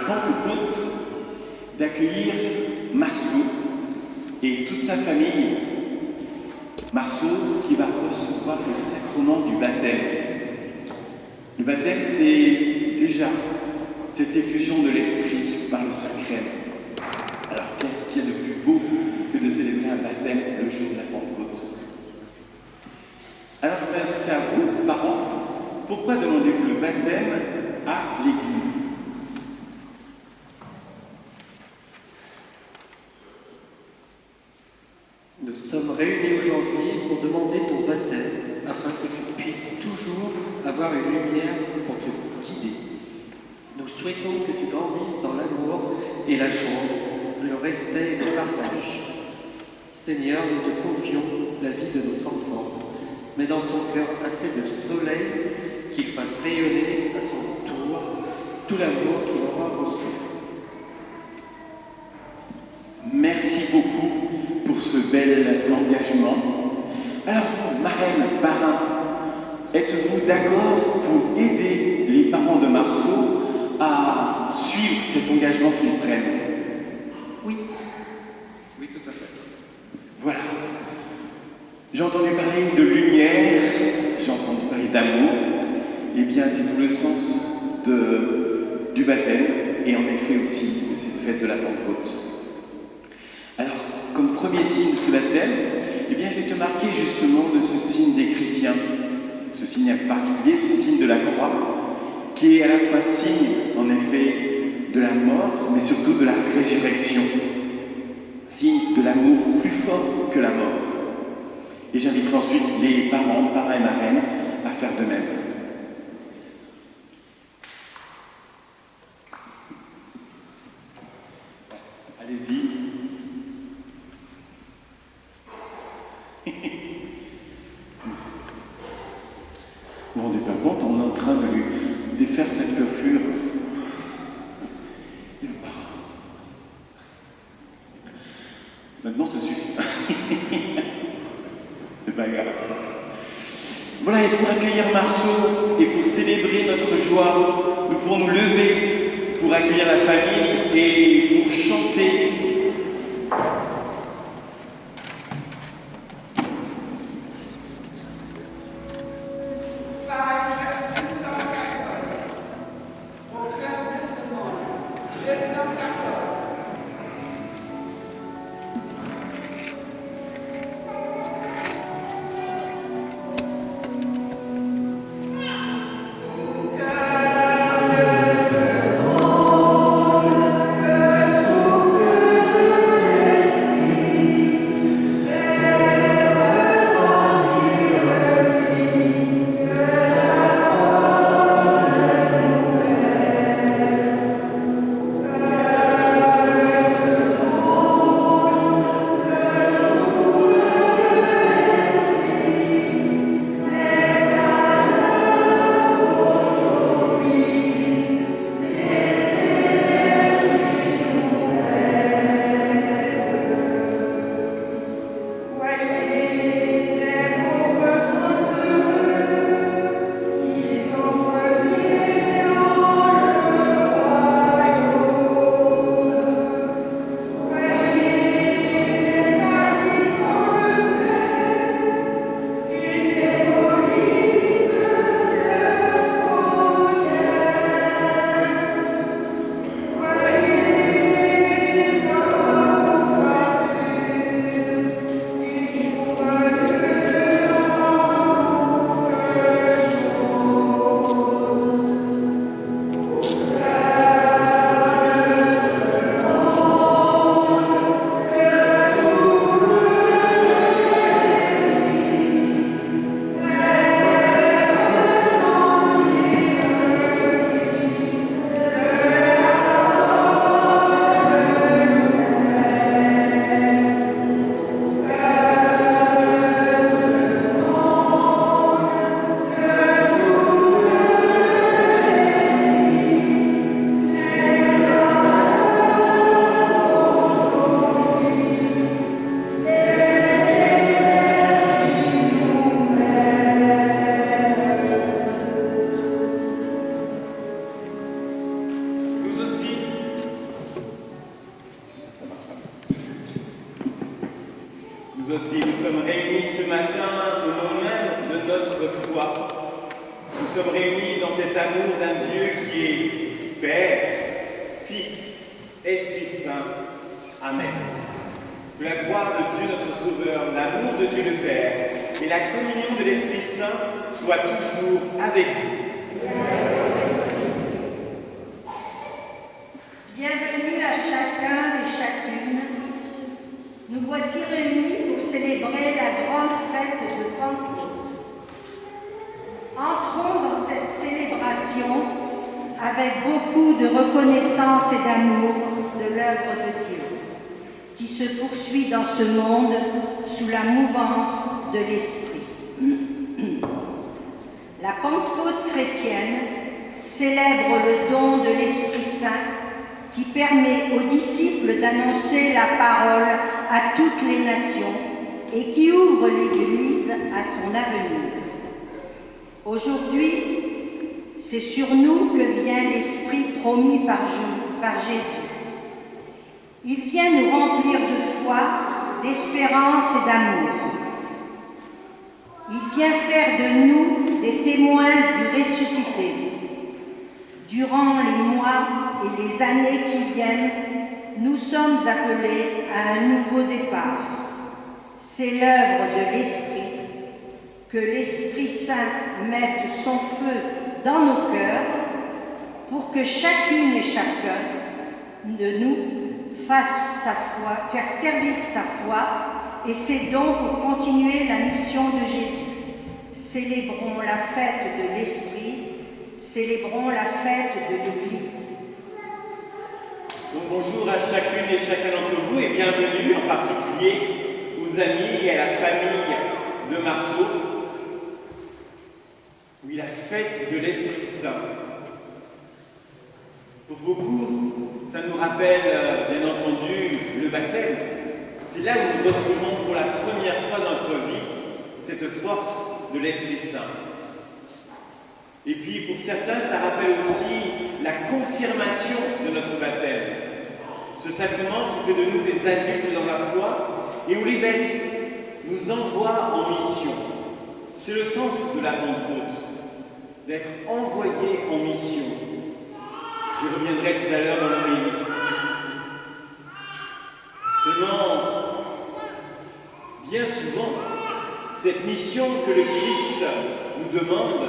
Pentecôte d'accueillir Marceau et toute sa famille. Marceau qui va recevoir le sacrement du baptême. Le baptême, c'est déjà cette effusion de l'Esprit par le sacré. Alors, qu'est-ce qu'il y a de plus beau que de célébrer un baptême le jour de la Pentecôte? Alors, je vais m'adresser à vous, parents. Pourquoi demandez-vous le baptême à l'Église? Nous sommes réunis aujourd'hui pour demander ton baptême, afin que tu puisses toujours avoir une lumière pour te guider. Nous souhaitons que tu grandisses dans l'amour et la joie, le respect et le partage. Seigneur, nous te confions la vie de notre enfant. Mets dans son cœur assez de soleil qu'il fasse rayonner à son tour tout l'amour qu'il aura reçu. Merci beaucoup pour ce bel engagement. Alors vous, marraines, parrains, êtes-vous d'accord pour aider les parents de Marceau à suivre cet engagement qu'ils prennent? Oui. Oui, tout à fait. Voilà. J'ai entendu parler de lumière, j'ai entendu parler d'amour. Eh bien, c'est tout le sens du baptême et en effet aussi de cette fête de la Pentecôte. Alors, comme premier signe de ce baptême, eh bien, je vais te marquer justement de ce signe des chrétiens, ce signe en particulier, ce signe de la croix, qui est à la fois signe, en effet, de la mort, mais surtout de la résurrection, signe de l'amour plus fort que la mort. Et j'inviterai ensuite les parents, parrains et marraines à faire de même. Allez-y. Vous vous rendez pas compte, on est en train de lui défaire cette coiffure. Maintenant, ça suffit. C'est pas grave. Voilà, et pour accueillir Marceau et pour célébrer notre joie, nous pouvons nous lever pour accueillir la famille et pour chanter. Nous aussi, nous sommes réunis ce matin au nom même de notre foi. Nous sommes réunis dans cet amour d'un Dieu qui est Père, Fils, Esprit Saint. Amen. Que la gloire de Dieu notre Sauveur, l'amour de Dieu le Père et la communion de l'Esprit Saint soient toujours avec vous. Bienvenue à chacun et chacune. Nous voici réunis pour célébrer la grande fête de Pentecôte. Entrons dans cette célébration avec beaucoup de reconnaissance et d'amour de l'œuvre de Dieu, qui se poursuit dans ce monde sous la mouvance de l'Esprit. La Pentecôte chrétienne célèbre le don de l'Esprit Saint qui permet aux disciples d'annoncer la parole à toutes les nations et qui ouvre l'Église à son avenir. Aujourd'hui, c'est sur nous que vient l'Esprit promis par Jésus. Il vient nous remplir de foi, d'espérance et d'amour. Il vient faire de nous des témoins du ressuscité. Durant les mois et les années qui viennent, nous sommes appelés à un nouveau départ. C'est l'œuvre de l'Esprit, que l'Esprit Saint mette son feu dans nos cœurs pour que chacune et chacun de nous fasse sa foi, faire servir sa foi et ses dons pour continuer la mission de Jésus. Célébrons la fête de l'Esprit, célébrons la fête de l'Église. Donc, bonjour à chacune et chacun d'entre vous et bienvenue en particulier aux amis et à la famille de Marceau. Oui, la fête de l'Esprit Saint. Pour beaucoup, ça nous rappelle bien entendu le baptême. C'est là où nous recevons pour la première fois dans notre vie cette force de l'Esprit Saint. Et puis pour certains, ça rappelle aussi la confirmation de notre baptême. Ce sacrement qui fait de nous des adultes dans la foi et où l'évêque nous envoie en mission. C'est le sens de la Pentecôte, d'être envoyé en mission. J'y reviendrai tout à l'heure dans l'homélie. Seulement, bien souvent, cette mission que le Christ nous demande,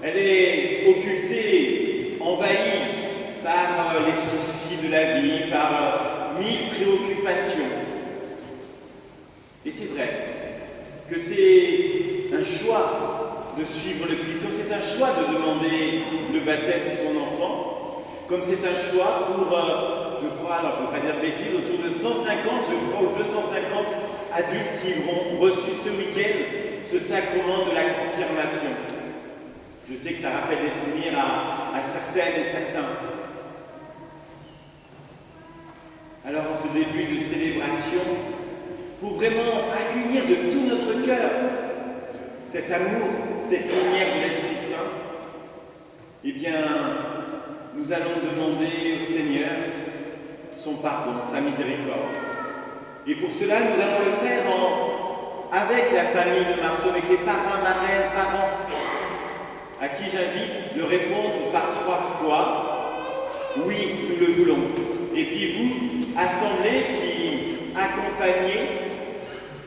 elle est occultée, envahie par les soucis de la vie, par 1000 préoccupations. Et c'est vrai que c'est un choix de suivre le Christ, comme c'est un choix de demander le baptême pour son enfant, comme c'est un choix pour, je crois, alors je ne veux pas dire de bêtises, autour de 150, je crois, ou 250 adultes qui auront reçu ce week-end ce sacrement de la confirmation. Je sais que ça rappelle des souvenirs à certaines et certains. Alors en ce début de célébration, pour vraiment accueillir de tout notre cœur cet amour, cette lumière de l'Esprit Saint, eh bien, nous allons demander au Seigneur son pardon, sa miséricorde. Et pour cela, nous allons le faire avec la famille de Marceau, avec les parrains, marraines, parents, à qui j'invite de répondre par 3 fois « Oui, nous le voulons ». Et puis vous, assemblée qui accompagnez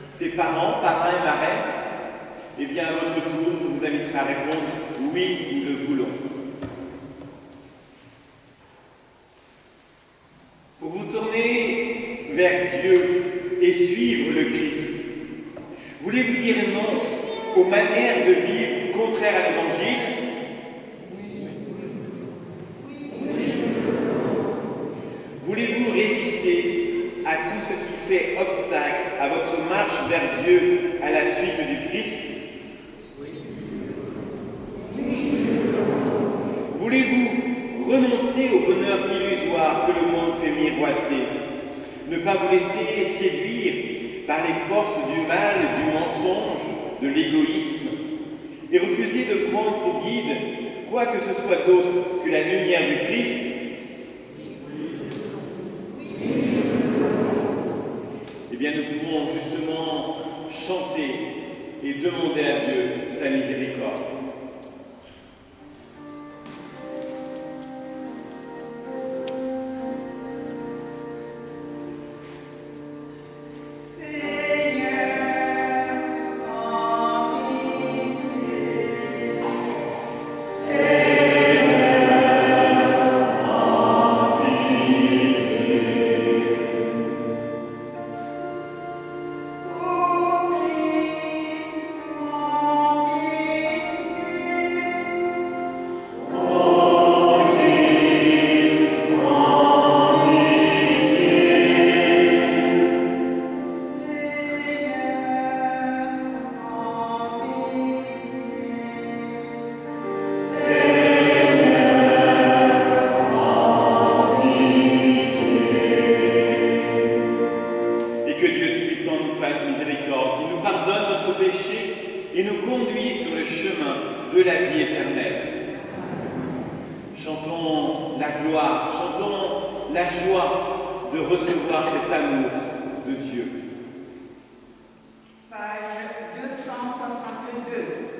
ces parents, parrains et marraines, eh bien à votre tour, je vous inviterai à répondre « Oui, nous le voulons ». Pour vous tourner vers Dieu et suivre le Christ, voulez-vous dire non aux manières de vivre contraires à l'Évangile? Voulez-vous résister à tout ce qui fait obstacle à votre marche vers Dieu à la suite du Christ? Voulez-vous renoncer au bonheur illusoire que le monde fait miroiter? Ne pas vous laisser séduire par les forces du mal, du mensonge, de l'égoïsme, et refuser de prendre pour guide quoi que ce soit d'autre que la lumière du Christ? Eh bien, nous pouvons justement chanter et demander à Dieu sa miséricorde. Et nous conduit sur le chemin de la vie éternelle. Chantons la gloire, chantons la joie de recevoir cet amour de Dieu. Page 262.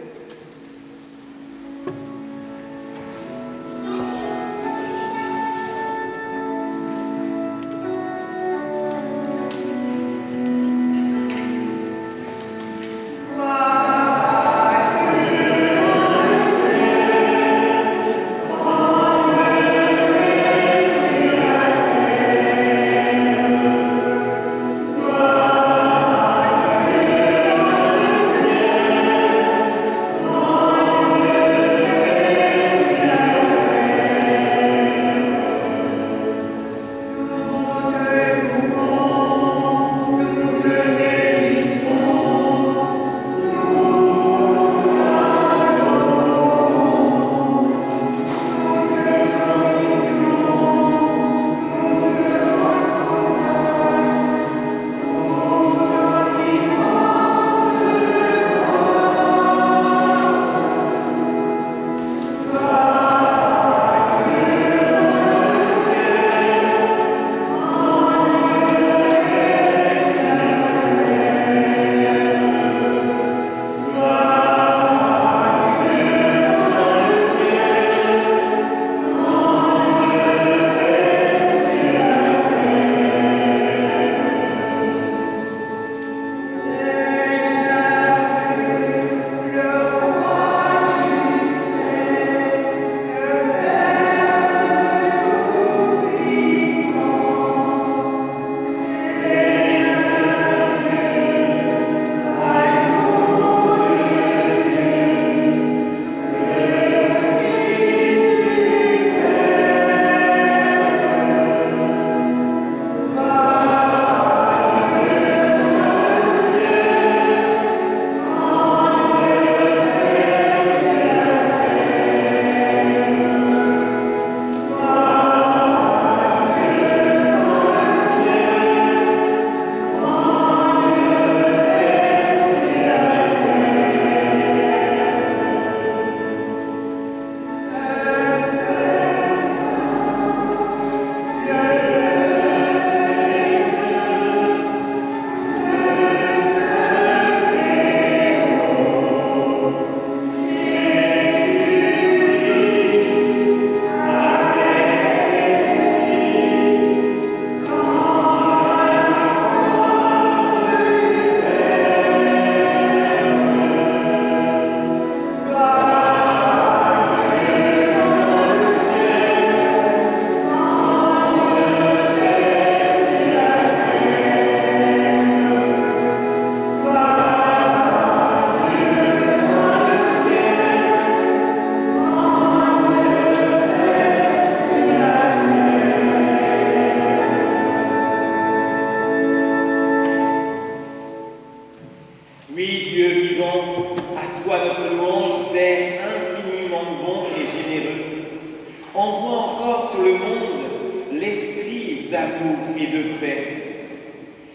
d'amour et de paix.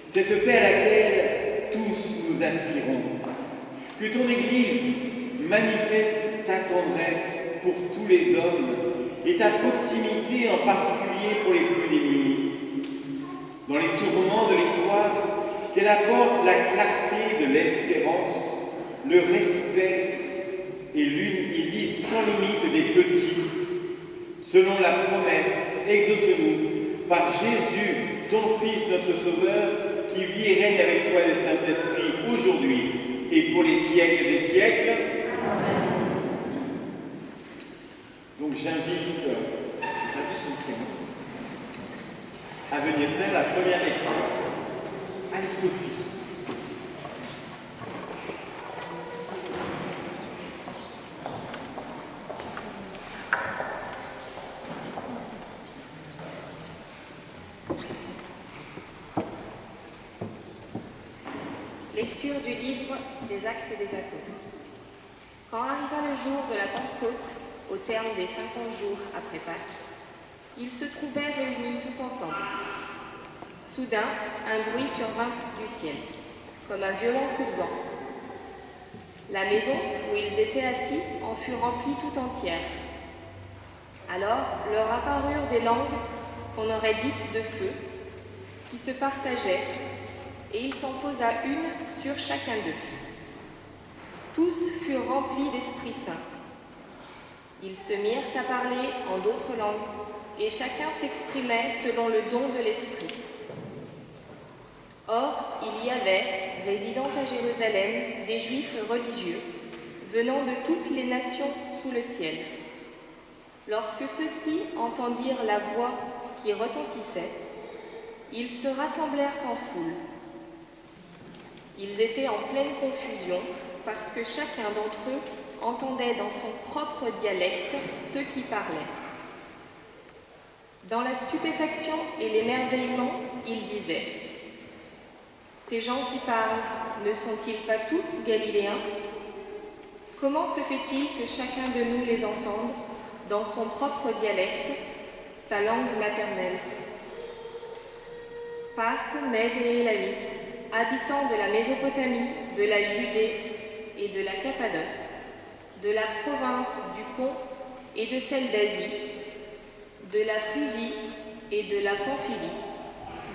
Cette paix à laquelle tous nous aspirons. Que ton Église manifeste ta tendresse pour tous les hommes et ta proximité en particulier pour les plus démunis. Dans les tourments de l'histoire, qu'elle apporte la clarté de l'espérance, le respect et l'unité sans limite des petits. Selon la promesse, exauce-nous par Jésus, ton Fils, notre Sauveur, qui vit et règne avec toi le Saint-Esprit aujourd'hui et pour les siècles des siècles. Amen. Donc j'invite, j'ai pas vu son prénom, à venir faire la première lecture. Anne-Sophie. Lecture du livre des Actes des Apôtres. Quand arriva le jour de la Pentecôte, au terme des 50 jours après Pâques, ils se trouvaient réunis tous ensemble. Soudain, un bruit survint du ciel, comme un violent coup de vent. La maison où ils étaient assis en fut remplie tout entière. Alors leur apparurent des langues qu'on aurait dites de feu, qui se partageaient, et il s'en posa une sur chacun d'eux. Tous furent remplis d'Esprit Saint. Ils se mirent à parler en d'autres langues, et chacun s'exprimait selon le don de l'Esprit. Or, il y avait, résidant à Jérusalem, des Juifs religieux, venant de toutes les nations sous le ciel. Lorsque ceux-ci entendirent la voix qui retentissait, ils se rassemblèrent en foule. Ils étaient en pleine confusion parce que chacun d'entre eux entendait dans son propre dialecte ceux qui parlaient. Dans la stupéfaction et l'émerveillement, ils disaient : ces gens qui parlent ne sont-ils pas tous galiléens ? Comment se fait-il que chacun de nous les entende dans son propre dialecte, sa langue maternelle ? Parthes, Mèdes et Élamites, habitants de la Mésopotamie, de la Judée et de la Cappadoce, de la province du Pont et de celle d'Asie, de la Phrygie et de la Pamphylie,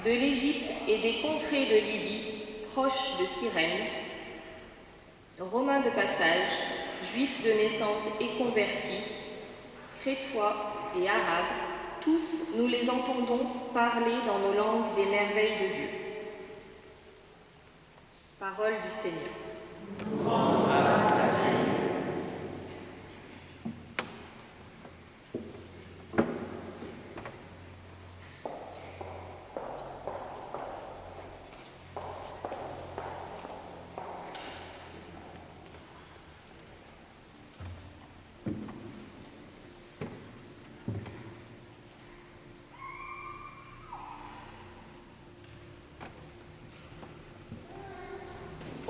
de l'Égypte et des contrées de Libye, proches de Cyrène, Romains de passage, Juifs de naissance et convertis, Crétois et Arabes, tous nous les entendons parler dans nos langues des merveilles de Dieu. Parole du Seigneur.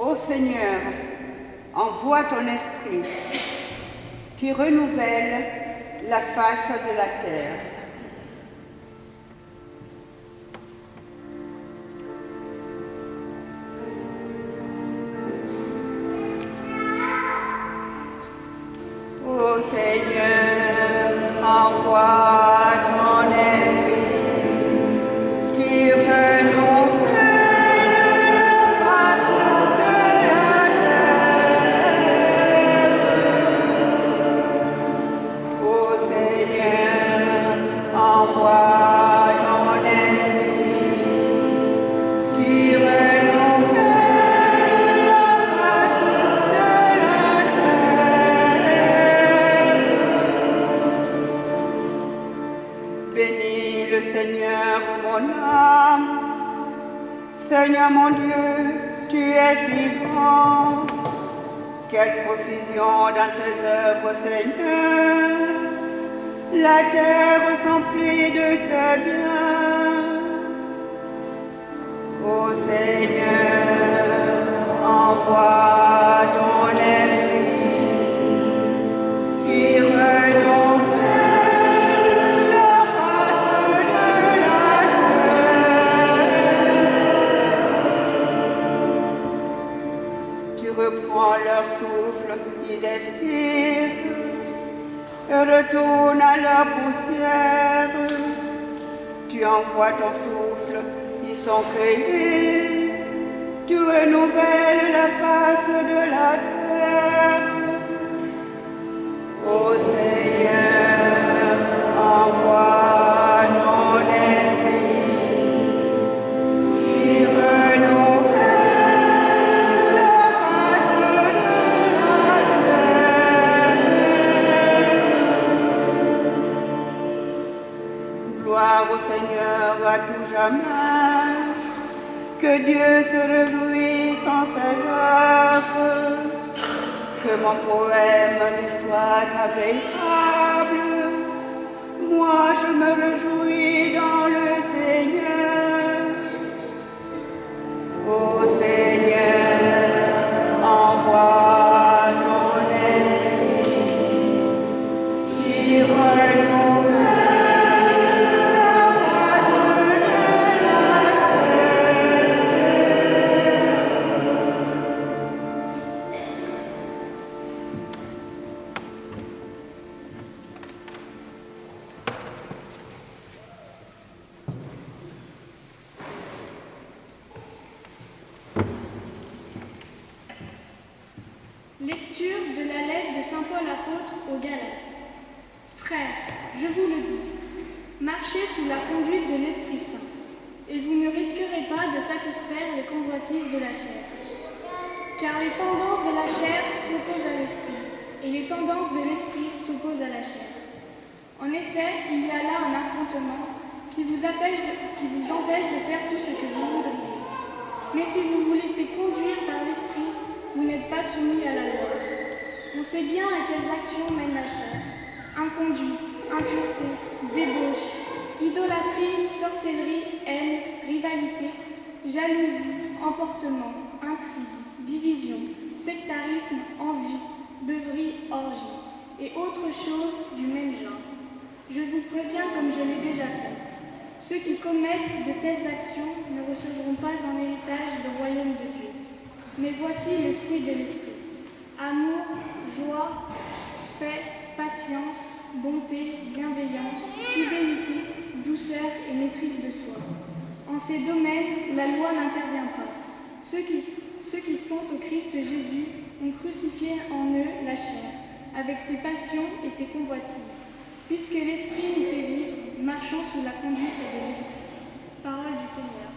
Ô Seigneur, envoie ton esprit qui renouvelle la face de la terre. Ô Seigneur, envoie ton esprit qui renouvelle Seigneur mon Dieu, tu es si grand. Quelle profusion dans tes œuvres, Seigneur. La terre s'emplit de tes biens. Ô Seigneur, envoie ton esprit qui renouvelle la face de la terre. Tu reprends leur souffle, ils expirent et retournent à leur poussière. Tu envoies ton souffle, ils sont créés. tu renouvelles la face de la terre. Ô Seigneur, envoie ton esprit qui renouvelle la face de la terre. Gloire au Seigneur à tout jamais, que Dieu se réjouisse en ses œuvres, que mon poème lui soit agréable. Moi je me réjouis dans le Seigneur. Ô Seigneur, envoie ton esprit qui renouvelle la face de la terre. Lecture de la lettre de saint Paul apôtre aux Galates. Frères, je vous le dis, marchez sous la conduite de l'Esprit Saint, et vous ne risquerez pas de satisfaire les convoitises de la chair. Car les tendances de la chair s'opposent à l'esprit, et les tendances de l'esprit s'opposent à la chair. En effet, il y a là un affrontement qui vous empêche de faire tout ce que vous voudriez. Mais si vous vous laissez conduire par l'esprit, vous n'êtes pas soumis à la loi. On sait bien à quelles actions mène la chair. Inconduite, impureté, débauche, idolâtrie, sorcellerie, haine, rivalité, jalousie, emportement, intrigue, division, sectarisme, envie, beuverie, orgie, et autres choses du même genre. Je vous préviens comme je l'ai déjà fait. Ceux qui commettent de telles actions ne recevront pas en héritage le royaume de Dieu. Mais voici le fruit de l'esprit. Amour, joie, paix, patience, bonté, bienveillance, fidélité, douceur et maîtrise de soi. En ces domaines, la loi n'intervient pas. Ceux qui sont au Christ Jésus ont crucifié en eux la chair, avec ses passions et ses convoitises. Puisque l'Esprit nous fait vivre, marchons sous la conduite de l'Esprit. Parole du Seigneur.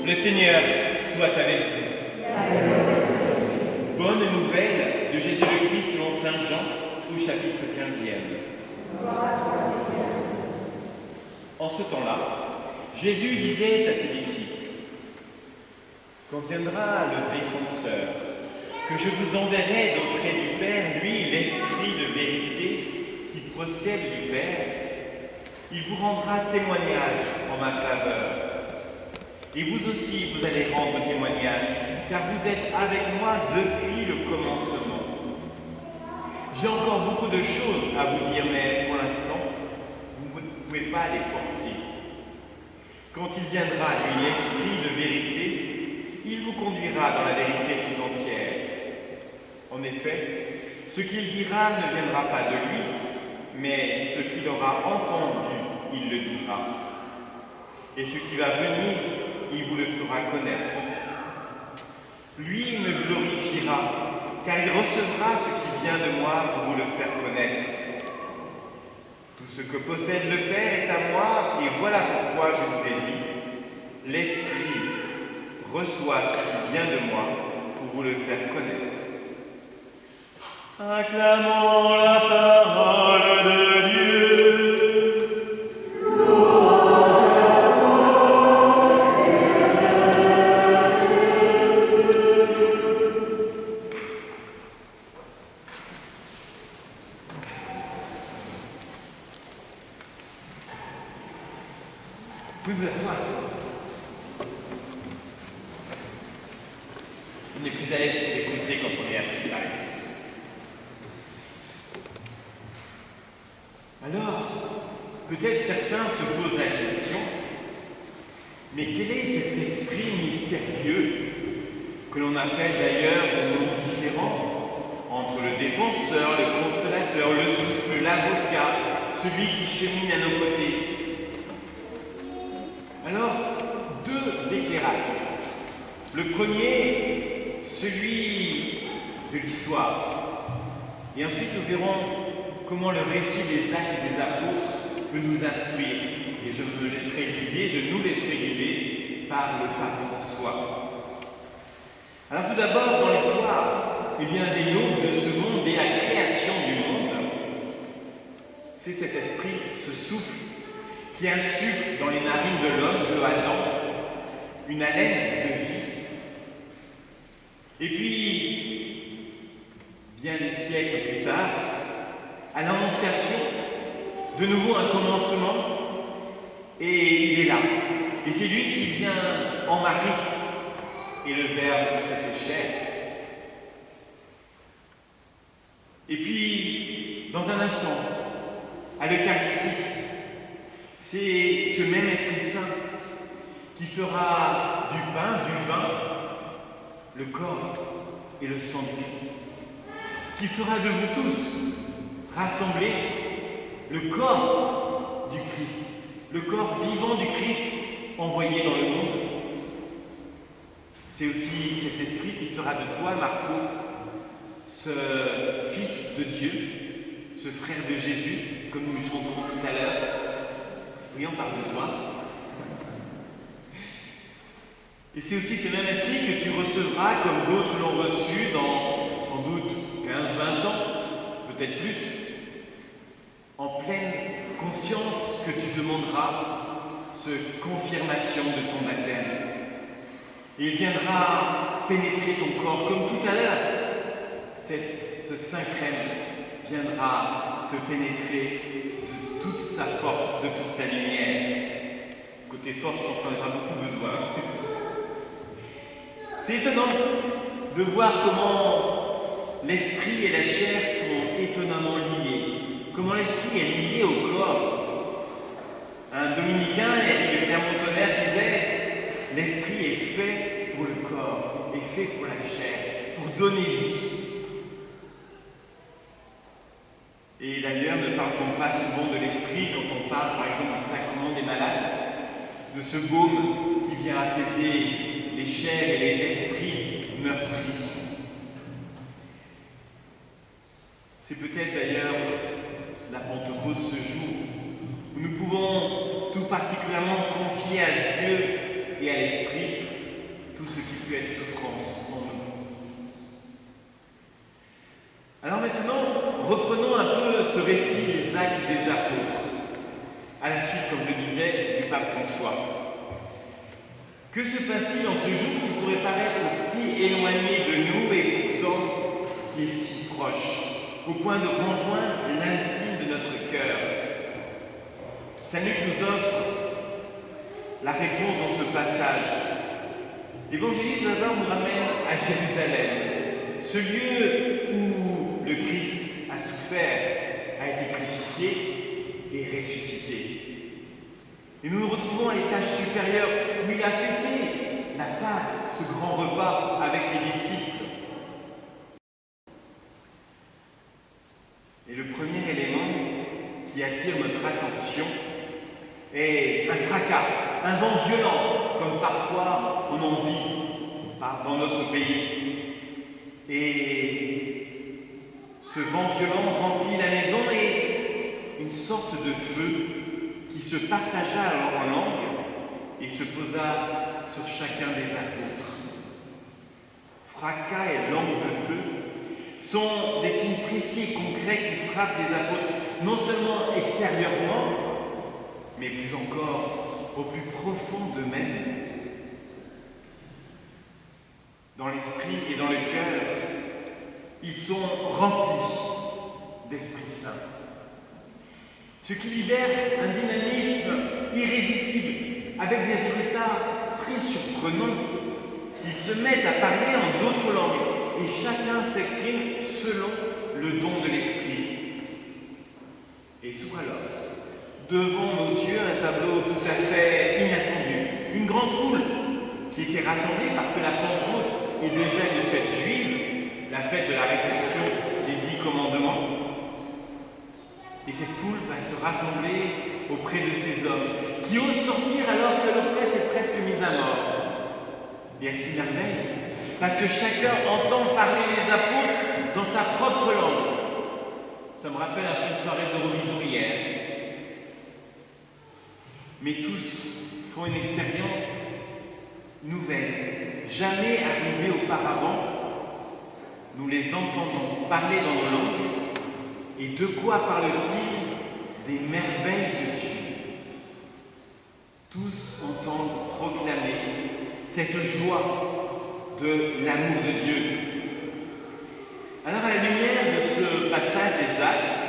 Le Seigneur soit avec vous. Bonne nouvelle de Jésus le Christ selon saint Jean au chapitre 15e. En ce temps-là, Jésus disait à ses disciples: quand viendra le défenseur, que je vous enverrai d'auprès du Père, lui, l'Esprit de vérité qui procède du Père, il vous rendra témoignage en ma faveur. Et vous aussi, vous allez rendre témoignage, car vous êtes avec moi depuis le commencement. J'ai encore beaucoup de choses à vous dire, mais pour l'instant, vous ne pouvez pas les porter. Quand il viendra, lui, l'Esprit de vérité, il vous conduira dans la vérité tout entière. En effet, ce qu'il dira ne viendra pas de lui, mais ce qu'il aura entendu, il le dira. Et ce qui va venir, il vous le fera connaître. Lui me glorifiera, car il recevra ce qui vient de moi pour vous le faire connaître. Tout ce que possède le Père est à moi, et voilà pourquoi je vous ai dit, l'Esprit reçoit ce qui vient de moi pour vous le faire connaître. Acclamons la parole de Dieu. Vous pouvez vous asseoir. On est plus à l'aise pour écouter quand on est assis, paraît-il. Alors, peut-être certains se posent la question, mais quel est cet esprit mystérieux que l'on appelle d'ailleurs de noms différents entre le défenseur, le consolateur, le souffle, l'avocat, celui qui chemine à nos côtés? Alors, deux éclairages. Le premier, celui de l'histoire. Et ensuite, nous verrons comment le récit des actes des apôtres peut nous instruire. Et je nous laisserai guider par le pape François. Alors tout d'abord, dans l'histoire, des l'aube de ce monde, dès la création du monde, c'est cet esprit, ce souffle, qui insuffle dans les narines de l'homme, de Adam, une haleine de vie. Et puis, bien des siècles plus tard, à l'Annonciation, de nouveau un commencement, et il est là. Et c'est lui qui vient en Marie, et le Verbe se fait chair. Et puis, dans un instant, à l'Eucharistie, c'est ce même Esprit Saint qui fera du pain, du vin, le corps et le sang du Christ, qui fera de vous tous rassembler le corps du Christ, le corps vivant du Christ envoyé dans le monde. C'est aussi cet esprit qui fera de toi, Marceau, ce fils de Dieu, ce frère de Jésus, comme nous le chanterons tout à l'heure. Oui, on parle de toi. Et c'est aussi ce même esprit que tu recevras comme d'autres l'ont reçu dans sans doute 15-20 ans, peut-être plus, en pleine conscience que tu demanderas cette confirmation de ton baptême. Et il viendra pénétrer ton corps comme tout à l'heure. Ce Saint Crème viendra te pénétrer de toute sa force, de toute sa lumière. Côté force, je pense qu'on en aura beaucoup besoin. C'est étonnant de voir comment l'esprit et la chair sont étonnamment liés. Comment l'esprit est lié au corps. Un dominicain, Éric de Clermont-Tonnerre, disait « L'esprit est fait pour le corps, est fait pour la chair, pour donner vie. » Et d'ailleurs, ne parle-t-on pas souvent de l'esprit quand on parle par exemple du sacrement des malades, de ce baume qui vient apaiser les chairs et les esprits meurtris. C'est peut-être d'ailleurs la Pentecôte ce jour où nous pouvons tout particulièrement confier à Dieu et à l'Esprit tout ce qui peut être souffrance en nous. Alors maintenant, reprenons un peu ce récit des actes des apôtres, à la suite, comme je disais, du pape François. Que se passe-t-il en ce jour qui pourrait paraître si éloigné de nous et pourtant qui est si proche, au point de rejoindre l'intime de notre cœur? Saint Luc nous offre la réponse dans ce passage. L'évangéliste d'abord nous ramène à Jérusalem, ce lieu où le Christ a souffert, a été crucifié et ressuscité. Et nous nous retrouvons à l'étage supérieur où il a fêté la Pâque, ce grand repas avec ses disciples. Et le premier élément qui attire notre attention est un fracas, un vent violent, comme parfois on en vit dans notre pays. Et ce vent violent remplit la maison et une sorte de feu qui se partagea en langue et se posa sur chacun des apôtres. Fracas et langue de feu sont des signes précis et concrets qui frappent les apôtres, non seulement extérieurement, mais plus encore au plus profond d'eux-mêmes. Dans l'esprit et dans le cœur, ils sont remplis d'Esprit Saint. Ce qui libère un dynamisme irrésistible, avec des résultats très surprenants. Ils se mettent à parler en d'autres langues et chacun s'exprime selon le don de l'Esprit. Et s'ouvre alors, devant nos yeux, un tableau tout à fait inattendu. Une grande foule qui était rassemblée parce que la Pentecôte est déjà une fête juive, la fête de la réception des 10 commandements. Et cette foule va se rassembler auprès de ces hommes qui osent sortir alors que leur tête est presque mise à mort. Et elle s'émerveille parce que chacun entend parler les apôtres dans sa propre langue. Ça me rappelle un peu une soirée d'Eurovision hier. Mais tous font une expérience nouvelle, jamais arrivée auparavant. Nous les entendons parler dans nos langues. Et de quoi parle-t-il? Des merveilles de Dieu. Tous entendent proclamer cette joie de l'amour de Dieu. Alors, à la lumière de ce passage des Actes,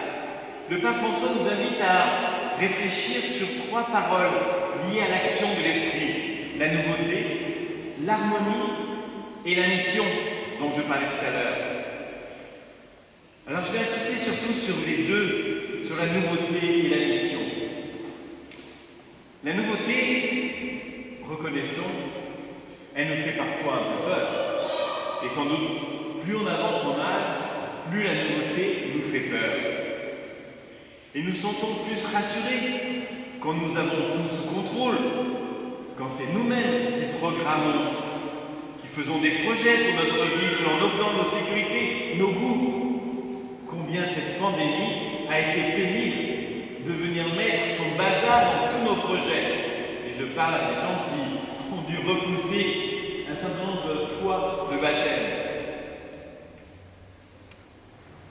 le pape François nous invite à réfléchir sur 3 paroles liées à l'action de l'Esprit: la nouveauté, l'harmonie et la mission dont je parlais tout à l'heure. Alors je vais insister surtout sur les deux, sur la nouveauté et la mission. La nouveauté, reconnaissons, elle nous fait parfois un peu peur. Et sans doute, plus on avance en âge, plus la nouveauté nous fait peur. Et nous sentons plus rassurés quand nous avons tout sous contrôle, quand c'est nous-mêmes qui programmons, qui faisons des projets pour notre vie selon nos plans, nos sécurités, nos goûts. Combien cette pandémie a été pénible de venir mettre son bazar dans tous nos projets. Et je parle à des gens qui ont dû repousser un certain nombre de fois le baptême.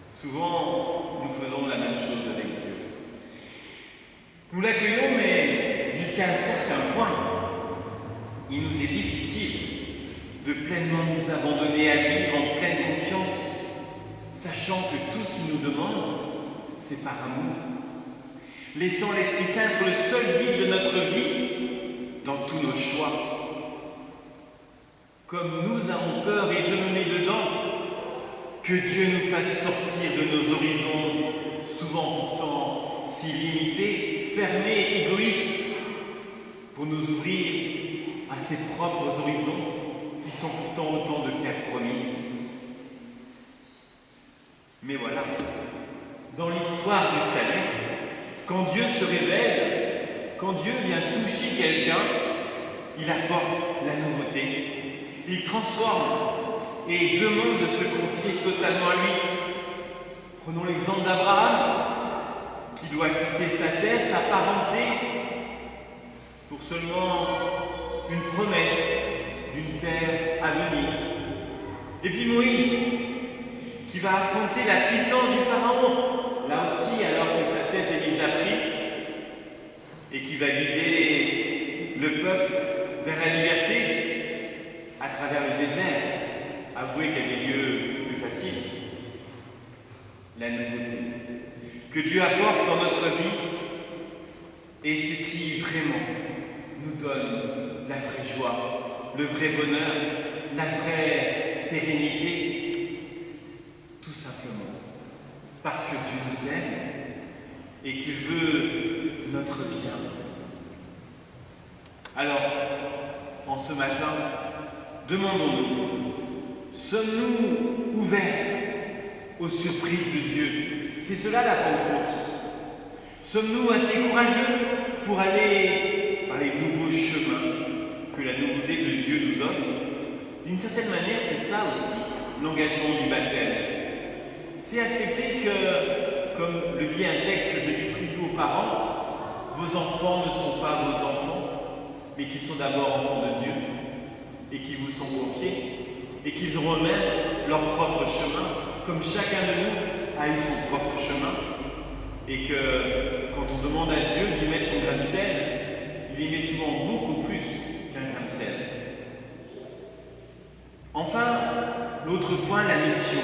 Souvent, nous faisons la même chose avec Dieu. Nous l'accueillons, mais jusqu'à un certain point, il nous est difficile de pleinement nous abandonner à lui en pleine confiance, sachant que tout ce qu'il nous demande, c'est par amour. Laissons l'Esprit Saint être le seul guide de notre vie dans tous nos choix. Comme nous avons peur et je me mets dedans, que Dieu nous fasse sortir de nos horizons, souvent pourtant si limités, fermés, égoïstes, pour nous ouvrir à ses propres horizons, qui sont pourtant autant de terres promises. Mais voilà, dans l'histoire du salut, quand Dieu se révèle, quand Dieu vient toucher quelqu'un, il apporte la nouveauté, il transforme et demande de se confier totalement à lui. Prenons l'exemple d'Abraham, qui doit quitter sa terre, sa parenté, pour seulement une promesse d'une terre à venir. Et puis Moïse, qui va affronter la puissance du Pharaon, là aussi alors que sa tête est mise à prix, et qui va guider le peuple vers la liberté à travers le désert. Avouez qu'il y a des lieux plus faciles. La nouveauté que Dieu apporte dans notre vie est ce qui vraiment nous donne la vraie joie, le vrai bonheur, la vraie sérénité, tout simplement parce que Dieu nous aime et qu'il veut notre bien. Alors, en ce matin, demandons-nous, sommes-nous ouverts aux surprises de Dieu? C'est cela la Pentecôte. Sommes-nous assez courageux pour aller par les nouveaux chemins que la nouveauté de Dieu nous offre? D'une certaine manière, c'est ça aussi, l'engagement du baptême. C'est accepter que, comme le dit un texte que je distribue aux parents, vos enfants ne sont pas vos enfants, mais qu'ils sont d'abord enfants de Dieu, et qu'ils vous sont confiés, et qu'ils auront eux-mêmes leur propre chemin, comme chacun de nous a eu son propre chemin, et que quand on demande à Dieu d'y mettre son grain de sel, il y met souvent beaucoup plus qu'un grain de sel. Enfin, l'autre point, la mission.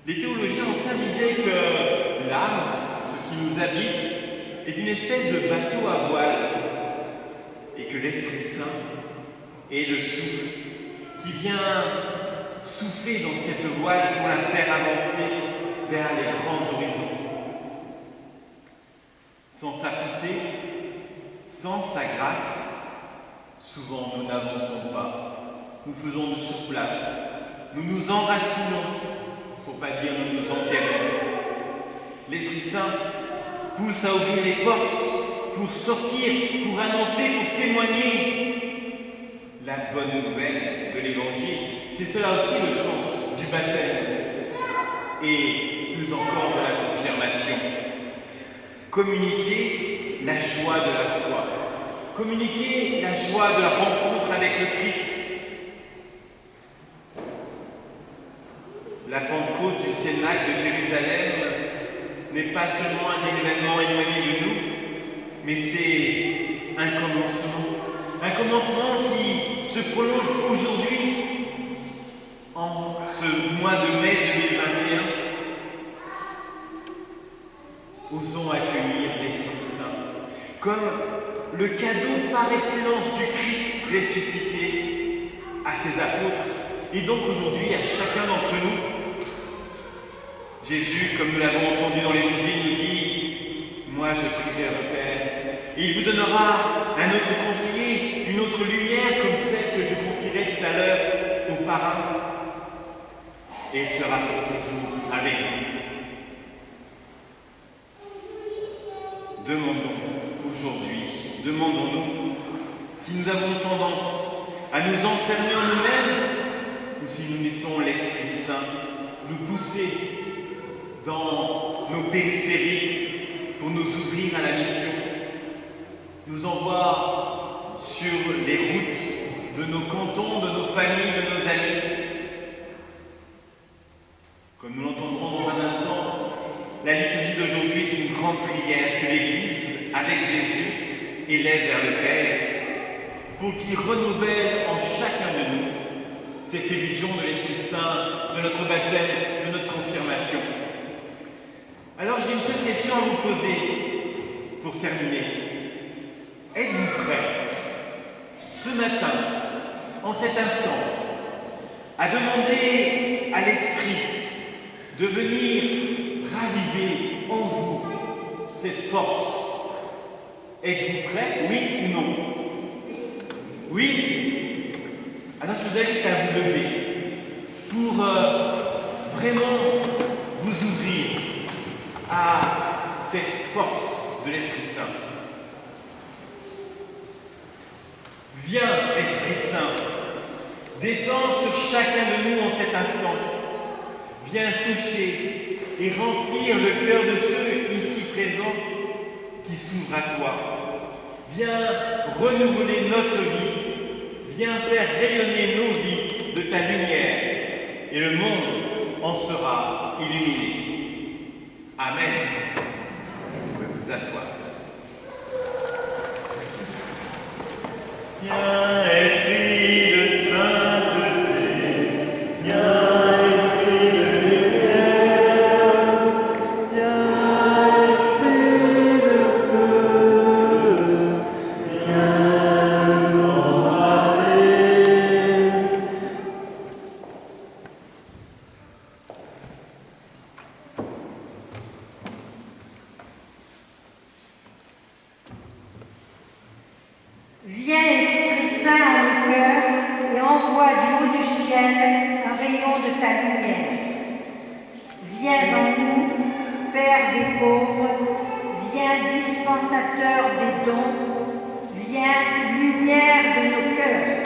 Les théologiens anciens disaient que l'âme, ce qui nous habite, est une espèce de bateau à voile, et que l'Esprit Saint est le souffle qui vient souffler dans cette voile pour la faire avancer vers les grands horizons. Sans sa poussée, sans sa grâce, souvent nous n'avançons pas, nous faisons du surplace, nous nous enracinons, pour pas dire nous nous enterrons. L'Esprit Saint pousse à ouvrir les portes pour sortir, pour annoncer, pour témoigner la bonne nouvelle de l'Évangile. C'est cela aussi le sens du baptême et plus encore de la confirmation. Communiquer la joie de la foi, communiquer la joie de la rencontre avec le Christ. La Pentecôte du Cénacle de Jérusalem n'est pas seulement un événement éloigné de nous, mais c'est un commencement qui se prolonge aujourd'hui, en ce mois de mai 2021. Osons accueillir l'Esprit Saint comme le cadeau par excellence du Christ ressuscité à ses apôtres et donc aujourd'hui à chacun d'entre nous. Jésus, comme nous l'avons entendu dans l'Évangile, nous dit « Moi, je prierai le Père, et il vous donnera un autre conseiller, une autre lumière comme celle que je confierai tout à l'heure aux parrains, et il sera pour toujours avec vous. » Demandons-nous si nous avons tendance à nous enfermer en nous-mêmes ou si nous laissons l'Esprit Saint nous pousser dans nos périphéries pour nous ouvrir à la mission, nous envoie sur les routes de nos cantons, de nos familles, de nos amis. Comme nous l'entendrons dans un instant, la liturgie d'aujourd'hui est une grande prière que l'Église, avec Jésus, élève vers le Père pour qu'il renouvelle en chacun de nous cette vision de l'Esprit Saint, de notre baptême, de notre confirmation. Alors j'ai une seule question à vous poser pour terminer. Êtes-vous prêts, ce matin, en cet instant, à demander à l'Esprit de venir raviver en vous cette force? Êtes-vous prêts, oui ou non? Oui? Alors je vous invite à vous lever pour vraiment vous ouvrir à cette force de l'Esprit Saint. Viens, Esprit Saint, descends sur chacun de nous en cet instant. Viens toucher et remplir le cœur de ceux ici présents qui s'ouvrent à toi. Viens renouveler notre vie. Viens faire rayonner nos vies de ta lumière. Et le monde en sera illuminé. Amen. Vous pouvez vous asseoir. Viens, Esprit de sainteté. Viens. pauvres, viens dispensateur des dons, viens lumière de nos cœurs.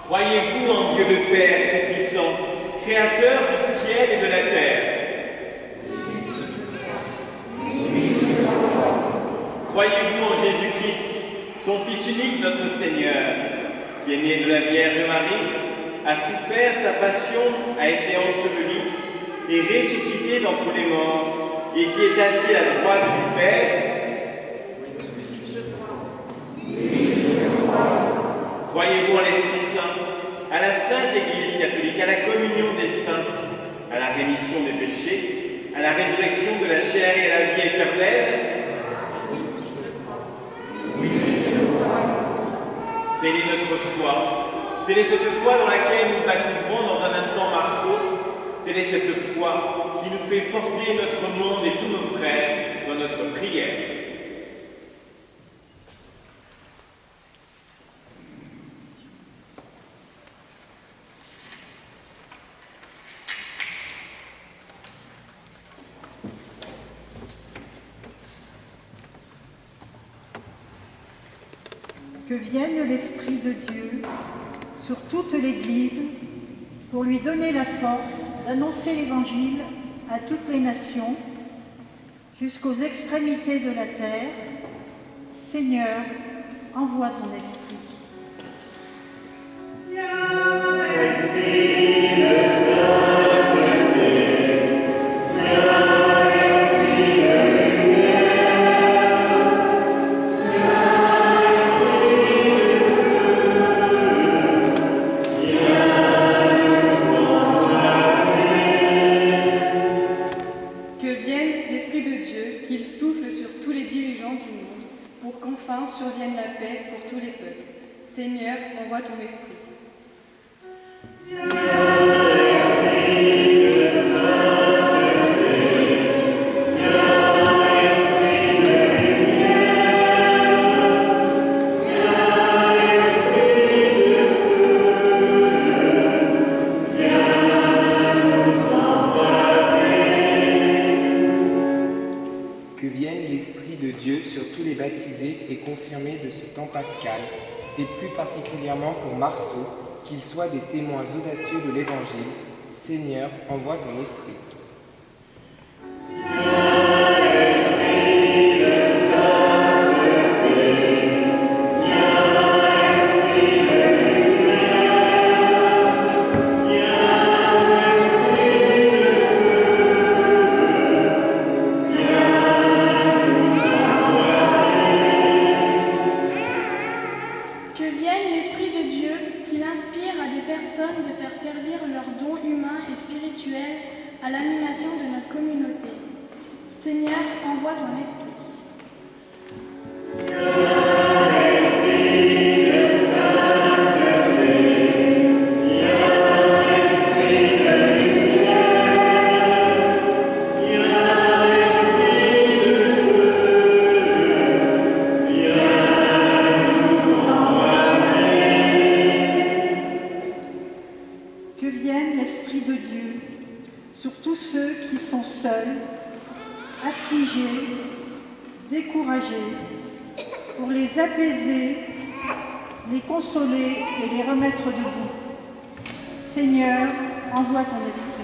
Croyez-vous en Dieu le Père Tout-Puissant, Créateur du ciel et de la terre? Croyez-vous en Jésus-Christ, son Fils unique, notre Seigneur, qui est né de la Vierge Marie, a souffert sa passion, a été enseveli et ressuscité d'entre les morts, et qui est assis à la droite du Père? Croyez-vous en l'Esprit Saint, à la Sainte Église catholique, à la communion des saints, à la rémission des péchés, à la résurrection de la chair et à la vie éternelle? Telle est notre foi. Telle est cette foi dans laquelle nous baptiserons dans un instant Marceau. Telle est cette foi qui nous fait porter notre monde et tous nos frères dans notre prière. que vienne l'Esprit de Dieu sur toute l'Église pour lui donner la force d'annoncer l'Évangile à toutes les nations, jusqu'aux extrémités de la terre. Seigneur, envoie ton Esprit. Survienne la paix pour tous les peuples. Seigneur, envoie ton esprit. Que vienne l'Esprit de Dieu sur tous les baptisés et confirmés de ce temps pascal, et plus particulièrement pour Marceau, qu'ils soient des témoins audacieux de l'Évangile. Seigneur, envoie ton Esprit. à l'animation de notre communauté. Seigneur, envoie ton esprit. Pour les apaiser, les consoler et les remettre debout. Seigneur, envoie ton esprit.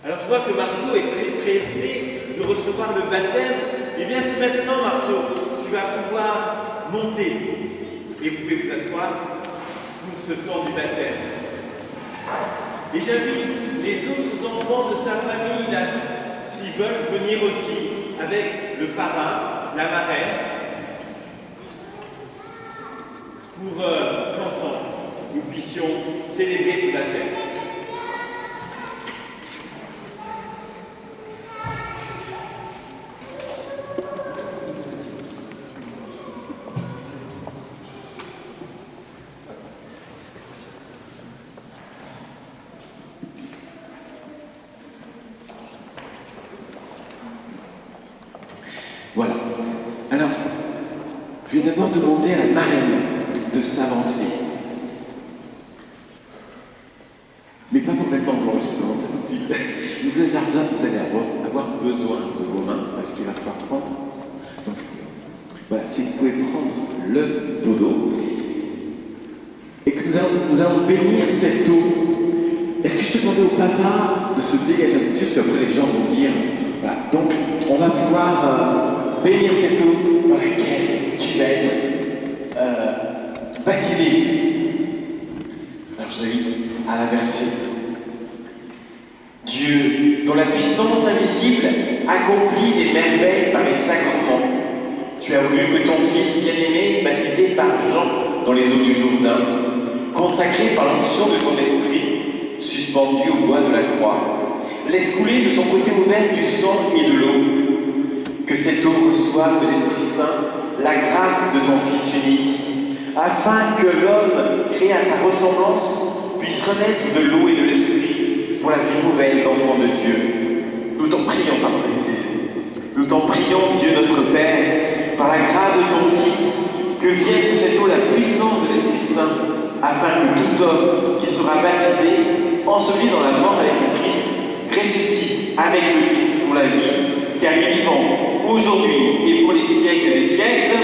Alors je vois que Marceau est très pressé de recevoir le baptême. Eh bien c'est maintenant Marceau, tu vas pouvoir monter et vous pouvez vous asseoir pour ce temps du baptême. Et j'invite les autres enfants de sa famille, là, s'ils veulent venir aussi avec le parrain, la marraine, pour qu'ensemble nous puissions célébrer ce baptême. Voilà. Alors, je vais d'abord demander à la marraine de s'avancer. Mais pas complètement blanc, justement. Vous allez avoir besoin de vos mains parce qu'il va falloir prendre. Donc, voilà, si vous pouvez prendre le dodo et que nous allons bénir cette eau. Est-ce que je peux demander au papa de se dégager un petit peu, parce qu'après les gens vont dire. Voilà. Donc, on va pouvoir bénir cette eau dans laquelle tu vas être baptisé. Alors, je vous invite à la verser. Dieu, dont la puissance invisible accomplit des merveilles par les sacrements, tu as voulu que ton Fils bien-aimé, baptisé par Jean dans les eaux du Jourdain, consacré par l'onction de ton esprit, suspendu au bois de la croix, laisse couler de son côté ouvert du sang et de l'eau. Que cette eau reçoive de l'Esprit Saint la grâce de ton Fils unique, afin que l'homme, créé à ta ressemblance, puisse renaître de l'eau et de l'Esprit pour la vie nouvelle d'enfant de Dieu. Nous t'en prions, pardon, nous t'en prions, Dieu notre Père, par la grâce de ton Fils, que vienne sur cette eau la puissance de l'Esprit Saint, afin que tout homme qui sera baptisé, enseveli dans la mort avec le Christ, ressuscite avec le Christ pour la vie, car il est vivant aujourd'hui et pour les siècles des siècles.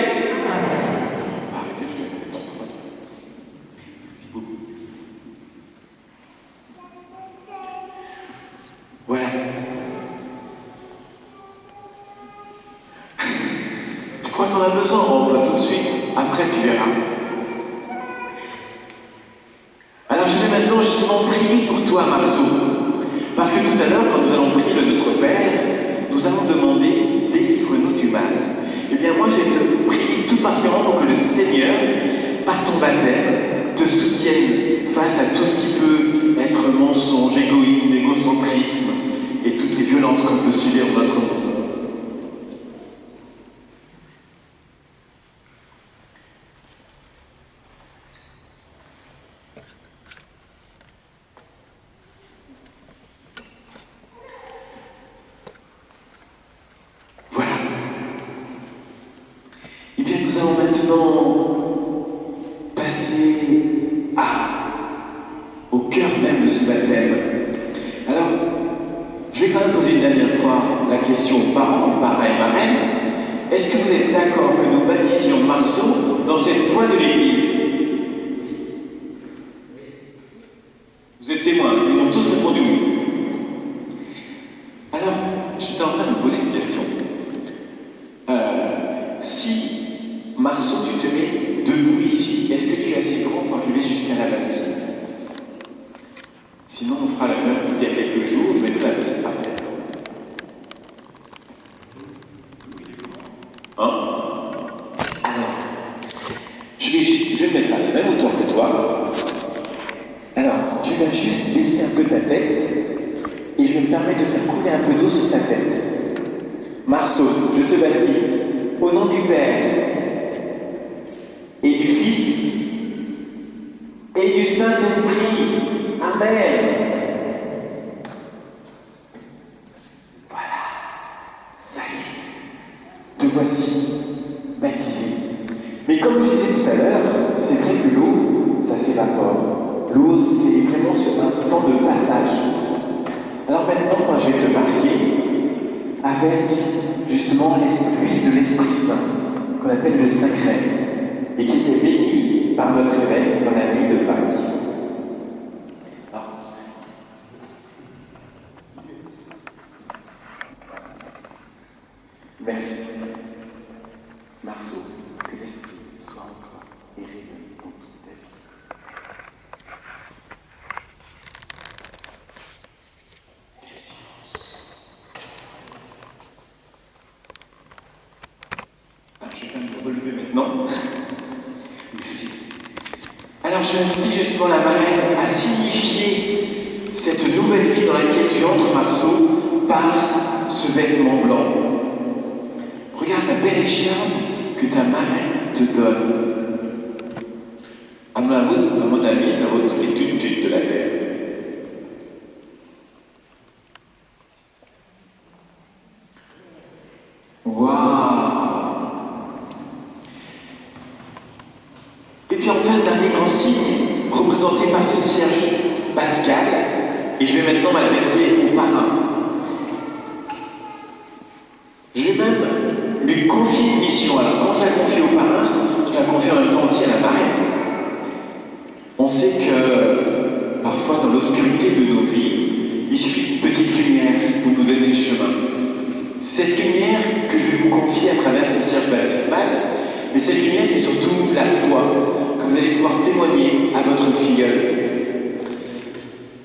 Merci beaucoup. Voilà. Tu crois que tu en as besoin? Bon, pas tout de suite. Après, tu verras. Alors, je vais maintenant justement prier pour toi, Marceau. Parce que tout à l'heure, quand nous allons prier le Notre Père, nous allons demander « Délivre-nous du mal ». Eh bien, moi, je vais te prier tout particulièrement pour que le Seigneur, par ton baptême, te soutienne face à tout ce qui peut être mensonge, égoïsme, égocentrisme et toutes les violences qu'on peut subir dans notre monde. Nous allons maintenant passer au cœur même de ce baptême. Alors, je vais quand même poser une dernière fois la question aux parents, parrains et marraines. Est-ce que vous êtes d'accord que nous baptisions Marceau dans cette foi de l'Église? Vous êtes témoins, ils ont tous répondu oui. Alors, j'étais en train de me poser une question. Si Marceau, tu te mets debout ici, est-ce que tu es assez grand pour arriver jusqu'à la bassine? Sinon, on fera la même il y a quelques jours, je mettrai la bassine par terre. Alors, je vais me mettre à la même hauteur que toi. Alors, tu vas juste baisser un peu ta tête et je vais me permettre de faire couler un peu d'eau sur ta tête. Marceau, je te baptise au nom du Père et du Fils et du Saint-Esprit. Amen. Voilà, ça y est, te voici baptisé. Mais comme je disais tout à l'heure, c'est vrai que l'eau, ça s'évapore. L'eau, c'est vraiment sur un temps de passage. Alors maintenant, moi, je vais te marquer avec justement l'huile de l'Esprit Saint, qu'on appelle le sacré, et qui était béni par notre évêque dans la nuit de Pâques. Merci. Marceau, que l'Esprit soit en toi et rayonne dans toute ta vie. Et le silence. Je vais quand même me relever maintenant. Merci. Alors je vais inviter justement la marraine à signifier cette nouvelle vie dans laquelle tu entres, Marceau, par ce vêtement blanc. Regarde la belle écharpe que ta marraine te donne. À mon avis, ça vaut tous les tuts de la terre. Waouh! Et puis enfin, dernier grand signe, représenté par ce cierge pascal, et je vais maintenant m'adresser au parrain. Je vais même lui confier une mission. Alors quand je la confie au parrain, je la confie en même temps aussi à la marraine. On sait que parfois dans l'obscurité de nos vies, il suffit d'une petite lumière pour nous donner le chemin. Cette lumière que je vais vous confier à travers ce cierge baptismal, mais cette lumière c'est surtout la foi que vous allez pouvoir témoigner à votre filleul.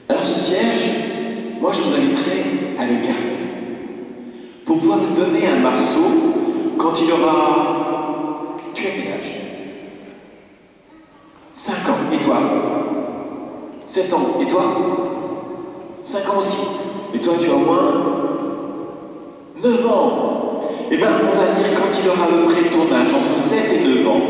Alors ce cierge, moi je vous inviterai à le garder pour pouvoir le donner à Marceau quand il aura... Tu as quel âge? 5 ans, et toi? 7 ans, et toi? 5 ans aussi. et toi tu as au moins 9 ans. Eh bien, on va dire quand il aura à peu près ton âge, entre 7 et 9 ans,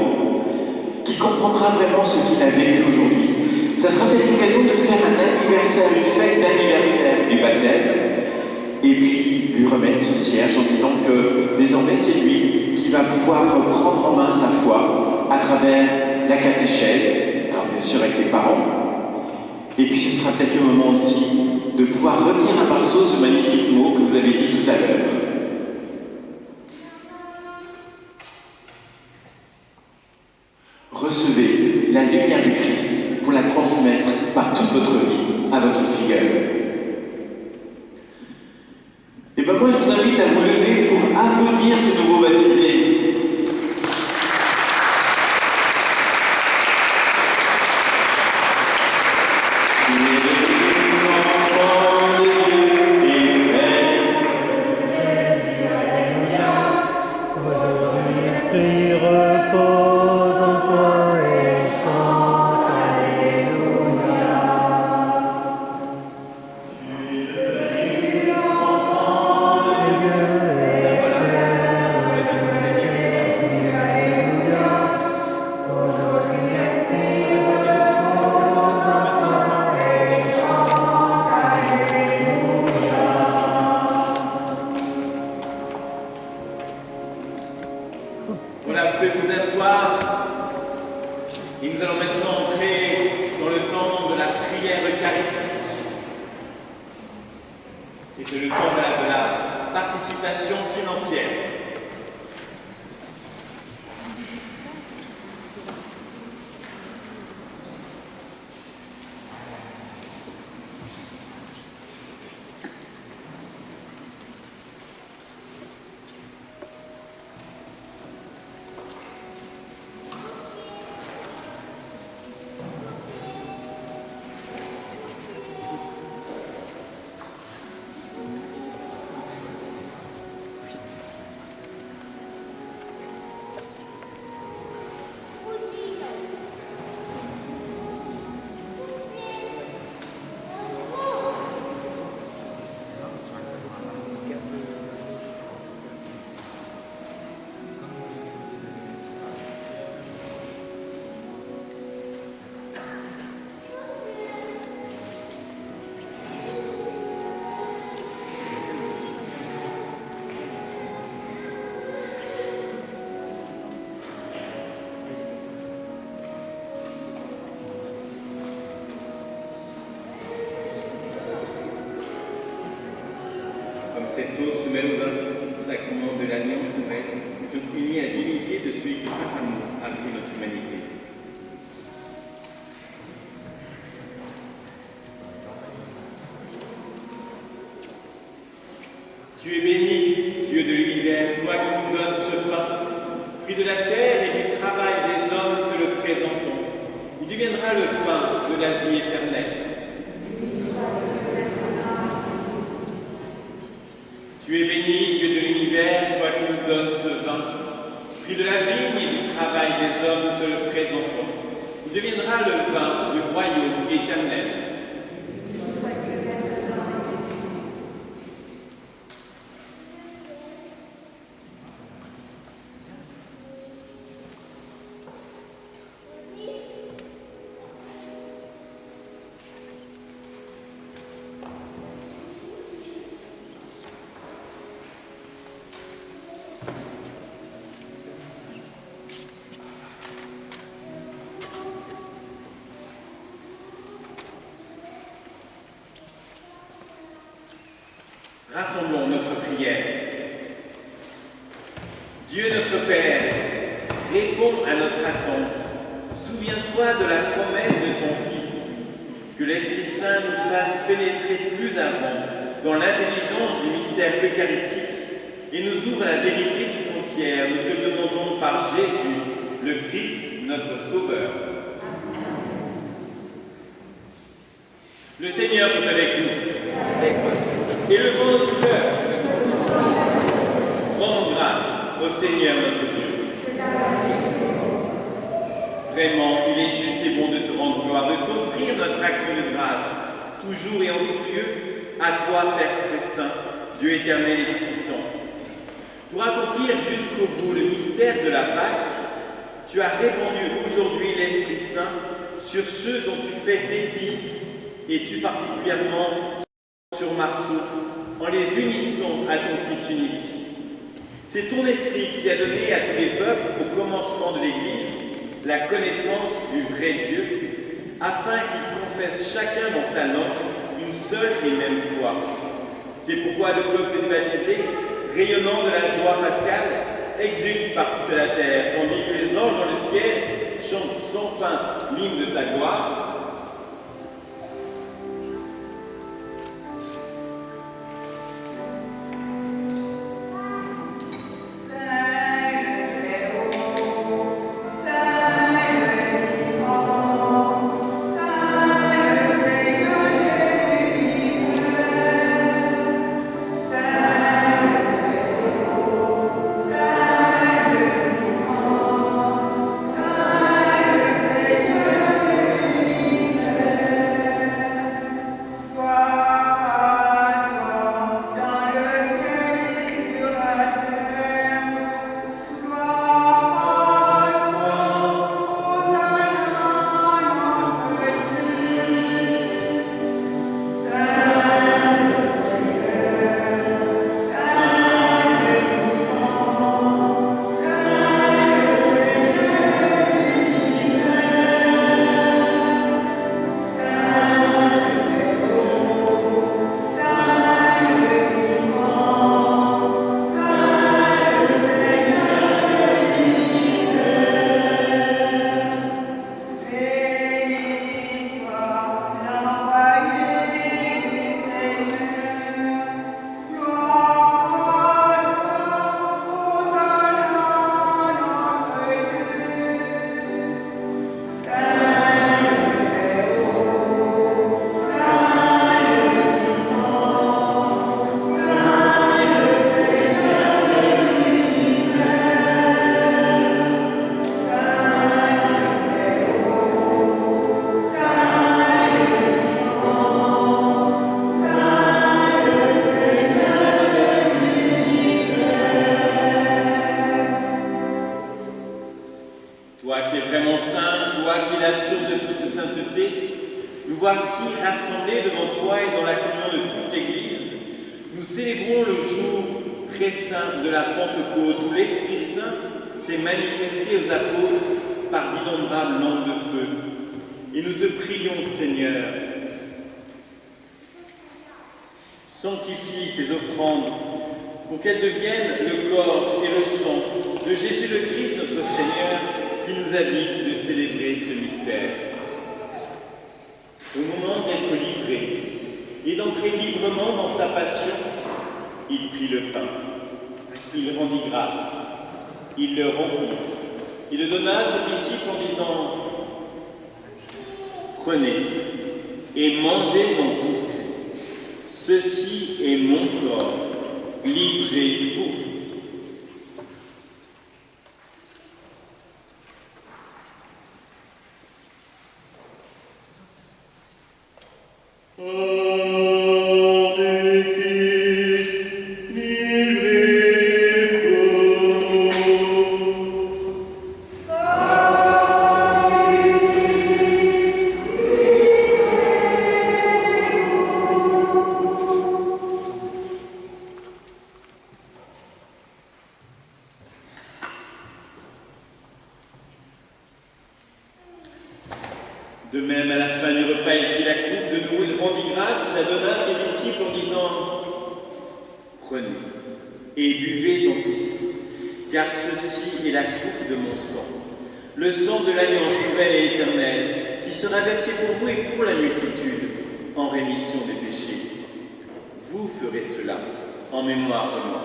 qu'il comprendra vraiment ce qu'il a vécu aujourd'hui. Ça sera peut-être l'occasion de faire un anniversaire, une fête d'anniversaire du baptême, et puis lui remettre ce cierge en disant que désormais c'est lui qui va pouvoir prendre en main sa foi à travers la catéchèse, alors bien sûr avec les parents. Et puis ce sera peut-être le moment aussi de pouvoir redire à Marceau ce magnifique mot que vous avez dit tout à l'heure. Recevez la lumière du Christ pour la transmettre par toute votre vie à votre filleule. Et bien moi je vous invite à vous lever pour applaudir ce nouveau baptisé. Voilà, vous pouvez vous asseoir et nous allons maintenant entrer dans le temps de la prière eucharistique. Et c'est le temps de la participation financière. Cette eau se mêle aux sacrements de l'alliance nouvelle, toute unie à la divinité de celui qui par amour a pris notre humanité. Tu es béni, Dieu de l'univers, toi qui nous donnes ce pain, fruit de la terre et du travail des hommes, te le présentons. Il deviendra le pain de la vie éternelle. Tu es béni, Dieu de l'univers, toi qui nous donnes ce vin, fruit de la vigne et du travail des hommes, te le présentons. Il deviendra le vin du royaume éternel. Rassemblons notre prière. Dieu notre Père, réponds à notre attente. Souviens-toi de la promesse de ton Fils, que l'Esprit Saint nous fasse pénétrer plus avant dans l'intelligence du mystère eucharistique et nous ouvre la vérité tout entière. Nous te demandons par Jésus, le Christ, notre Sauveur. Le Seigneur est avec nous. Élevons notre cœur. Rendons grâce au Seigneur notre Dieu. Vraiment, il est juste et bon de te rendre gloire, de t'offrir notre action de grâce, toujours et en tout lieu, à toi, Père très saint, Dieu éternel et tout-puissant. Pour accomplir jusqu'au bout le mystère de la Pâque, tu as répandu aujourd'hui l'Esprit Saint sur ceux dont tu fais tes fils, et tu particulièrement sur Marceau, en les unissant à ton Fils unique. C'est ton Esprit qui a donné à tous les peuples, au commencement de l'Église, la connaissance du vrai Dieu, afin qu'ils confessent chacun dans sa langue une seule et même foi. C'est pourquoi le peuple des baptisés, rayonnant de la joie pascale, exulte par toute la terre, tandis que les anges dans le ciel chantent sans fin l'hymne de ta gloire. Sanctifie ces offrandes pour qu'elles deviennent le corps et le sang de Jésus le Christ, notre Seigneur, qui nous a dit de célébrer ce mystère. Au moment d'être livré et d'entrer librement dans sa passion, il prit le pain, il rendit grâce, il le rompit, il le donna à ses disciples en disant « Prenez et mangez-en tous. Ceci est mon corps, livré pour vous. » De même, à la fin du repas, il prit la coupe, de nouveau il rendit grâce, il la donna à ses disciples en disant « Prenez et buvez-en tous, car ceci est la coupe de mon sang, le sang de l'alliance nouvelle et éternelle, qui sera versé pour vous et pour la multitude, en rémission des péchés. Vous ferez cela en mémoire de moi. »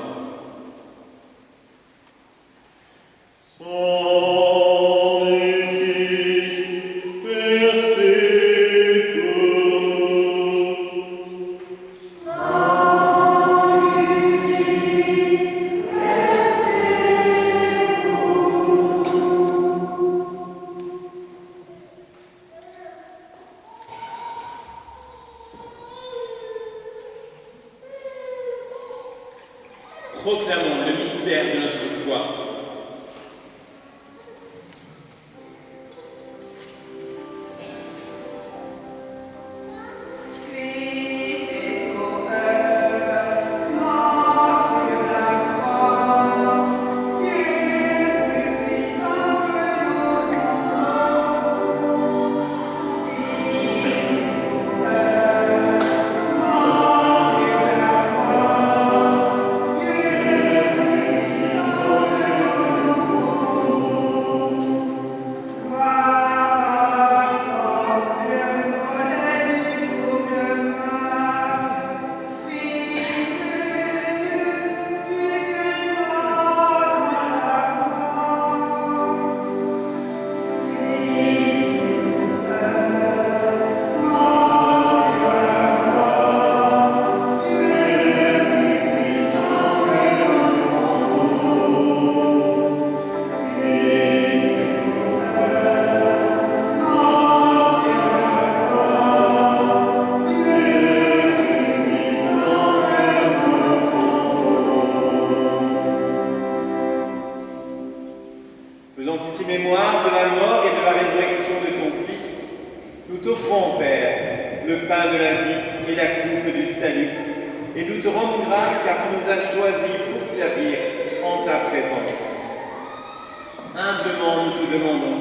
Proclamons le mystère de notre foi. Faisant ici mémoire de la mort et de la résurrection de ton Fils, nous t'offrons, Père, le pain de la vie et la coupe du salut, et nous te rendons grâce car tu nous as choisis pour servir en ta présence. Humblement, nous te demandons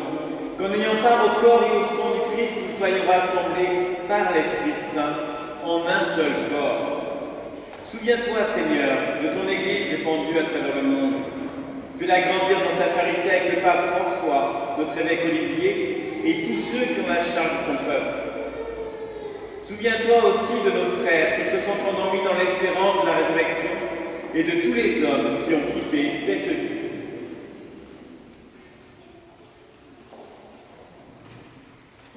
qu'en ayant part au corps et au sang du Christ, nous soyons rassemblés par l'Esprit Saint en un seul corps. Souviens-toi, Seigneur, de ton Église répandue à travers le monde. Fais-la grandir dans ta charité avec le pape François, notre évêque Olivier, et tous ceux qui ont la charge de ton peuple. Souviens-toi aussi de nos frères qui se sont endormis dans l'espérance de la résurrection et de tous les hommes qui ont quitté cette vie.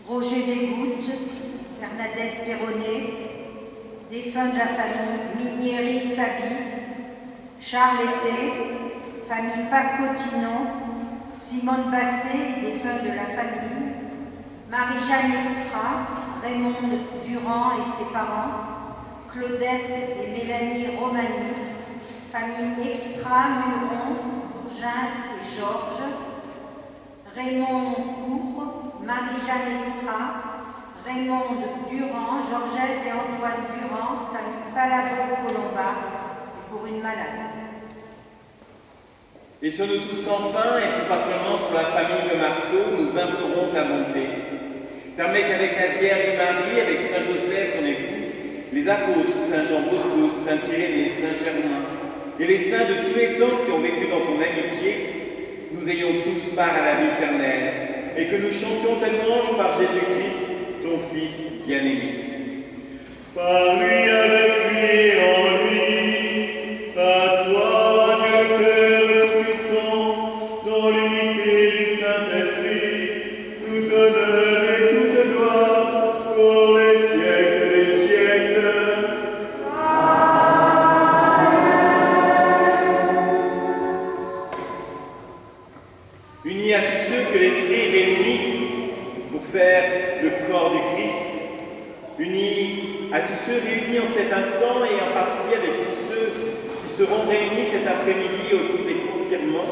Roger Desgouttes, Bernadette Perronnet, défunt de la famille Minieri-Sabi, Charles Été, famille Pacotinon, Simone Basset, défunt de la famille, Marie-Jeanne Extra, Raymond Durand et ses parents, Claudette et Mélanie Romani, famille Extra, Muron, Bourgin et Georges, Raymond Couvre, Marie-Jeanne Extra, Raymond Durand, Georgette et Antoine Durand, famille Palabo-Colomba, pour une malade. Et sur nous tous enfin, et tout particulièrement sur la famille de Marceau, nous implorons ta bonté. Permets qu'avec la Vierge Marie, avec Saint Joseph, son époux, les apôtres, Saint Jean Bosco, Saint Irénée, Saint Germain, et les saints de tous les temps qui ont vécu dans ton amitié, nous ayons tous part à la vie éternelle, et que nous chantions ta louange par Jésus-Christ, ton Fils bien-aimé. Par lui, avec lui et en lui, à toi, Dieu Père puissant, dans l'unité du Saint-Esprit, tout honneur et toute gloire pour les siècles des siècles. Unis à tous ceux que l'Esprit réunit pour faire le corps du Christ, unis à tous ceux réunis en cet instant et en particulier avec tous ceux qui seront réunis cet après-midi autour des confirmants,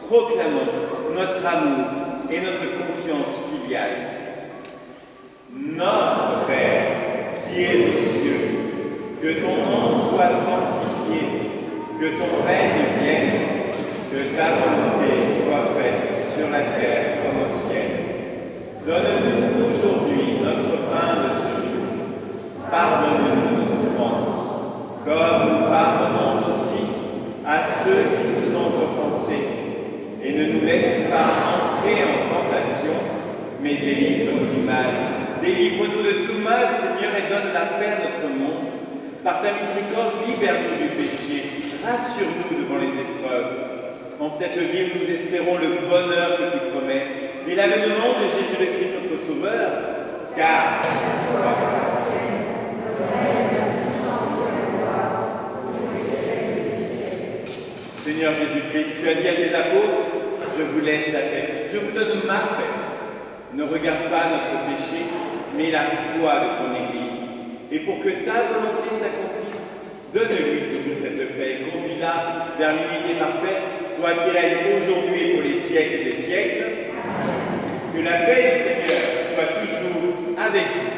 proclamons notre amour et notre confiance filiale. Notre Père, qui es aux cieux, que ton nom soit sanctifié, que ton règne vienne, que ta volonté soit faite sur la terre comme au ciel. Donne-nous aujourd'hui notre pain de ce jour. Pardonne-nous nos offenses, comme nous pardonnons aussi à ceux qui nous ont offensés. Et ne nous laisse pas entrer en tentation, mais délivre-nous du mal. Délivre-nous de tout mal, Seigneur, et donne la paix à notre monde. Par ta miséricorde, libère-nous du péché. Rassure-nous devant les épreuves. En cette vie où nous espérons le bonheur que tu promets et l'avènement de Jésus le Christ, notre Sauveur, car Seigneur Jésus-Christ, tu as dit à tes apôtres, je vous laisse la paix, je vous donne ma paix. Ne regarde pas notre péché, mais la foi de ton Église. Et pour que ta volonté s'accomplisse, Donne-lui toujours cette paix, conduis-la vers l'unité parfaite, toi qui règnes aujourd'hui et pour les siècles des siècles. Que la paix du Seigneur soit toujours avec vous.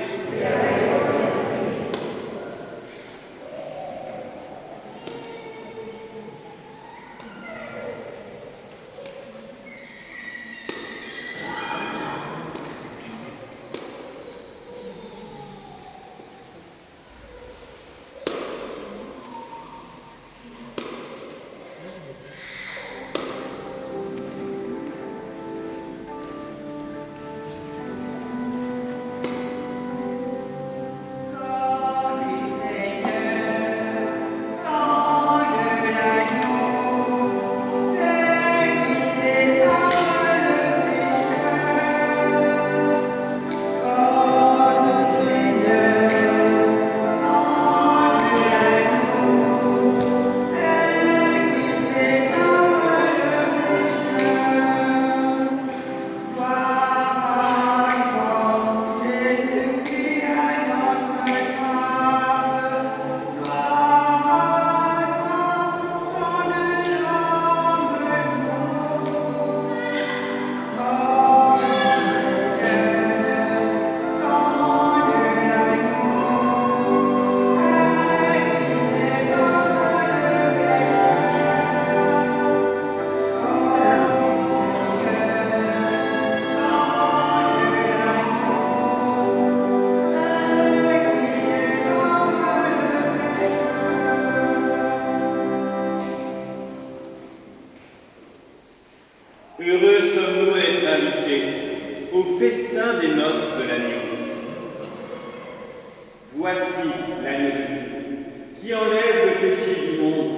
Heureux sommes-nous d'être invités au festin des noces de l'agneau. Voici l'agneau de Dieu qui enlève le péché du monde.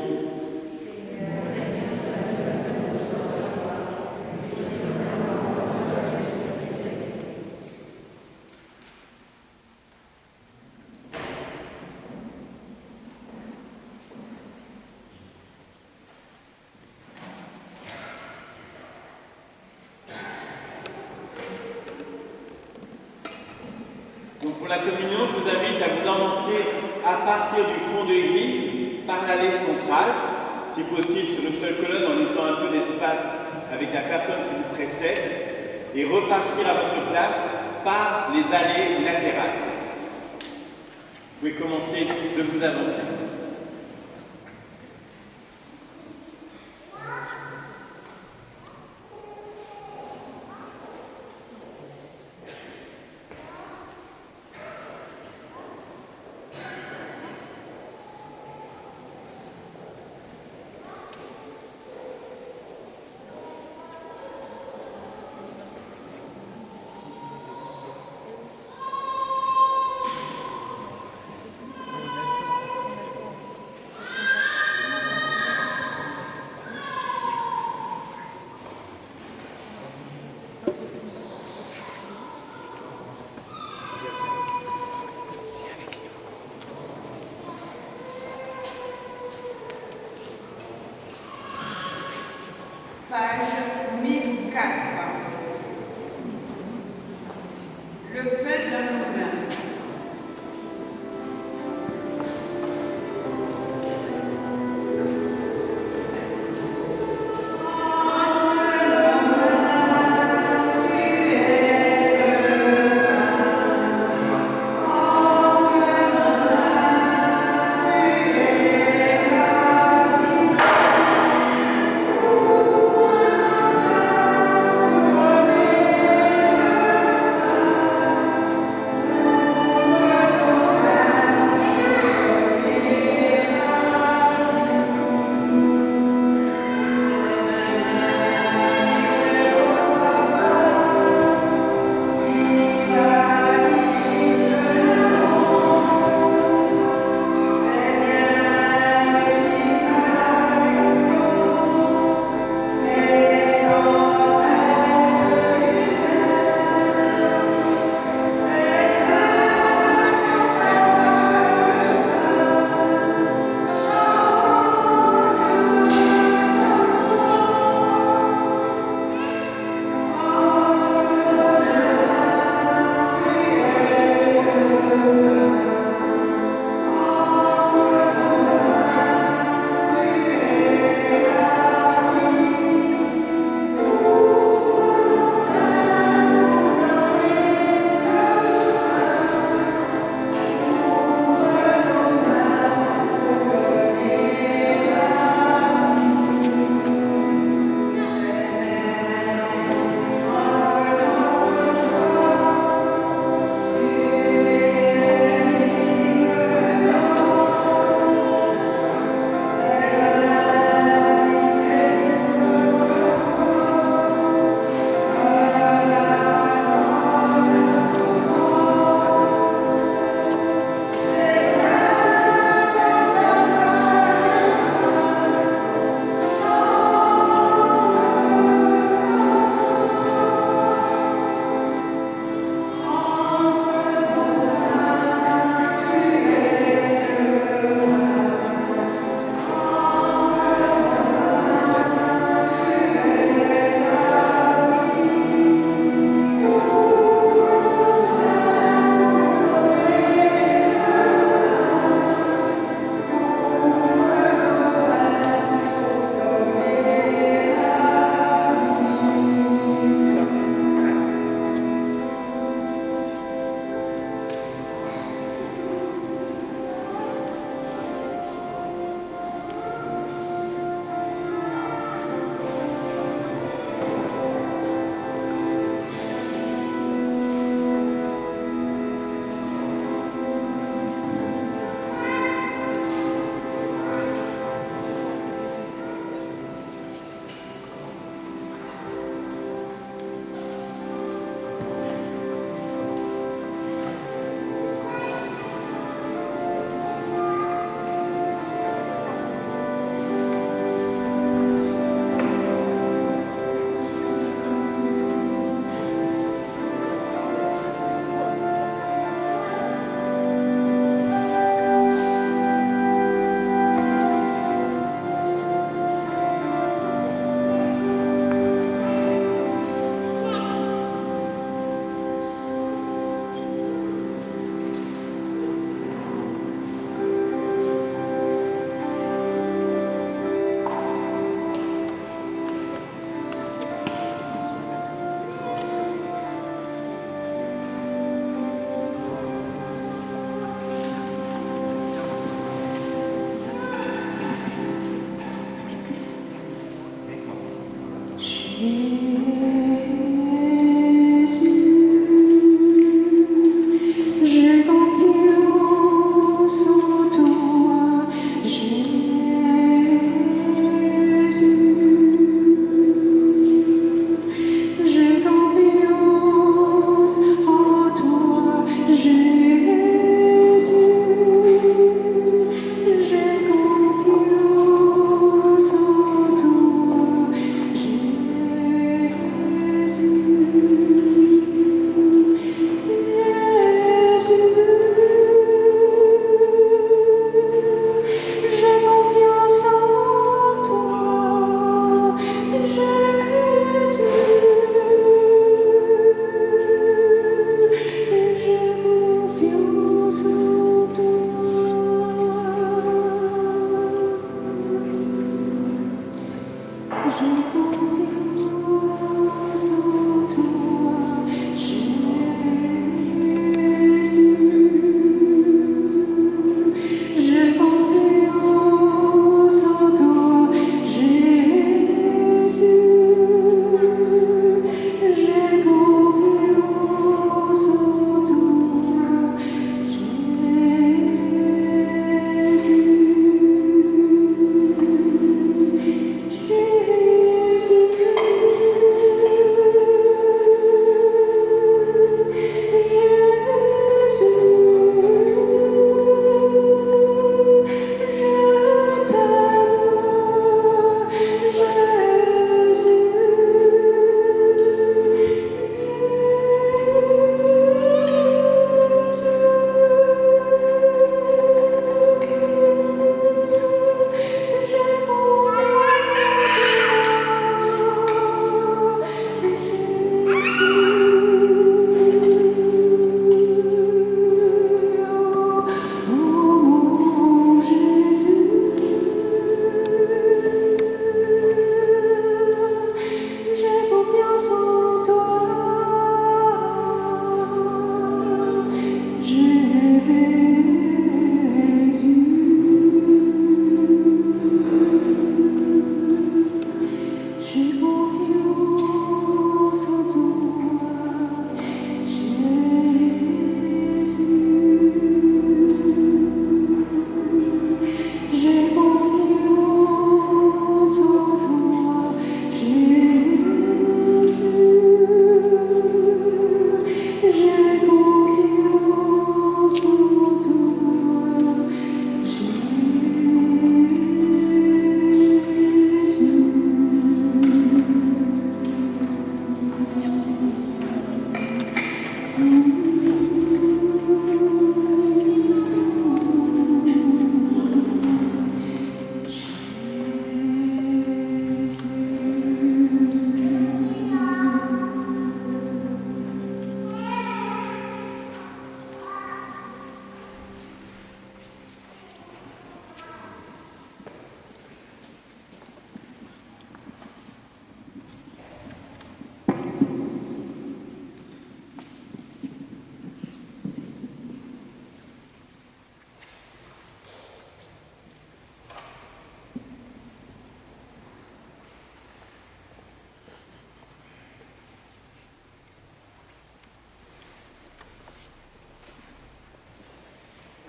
Donc pour la communion, je vous invite à vous avancer à partir du fond de l'église par l'allée centrale, si possible sur une seule colonne en laissant un peu d'espace avec la personne qui vous précède, et repartir à votre place par les allées latérales. Vous pouvez commencer de vous avancer.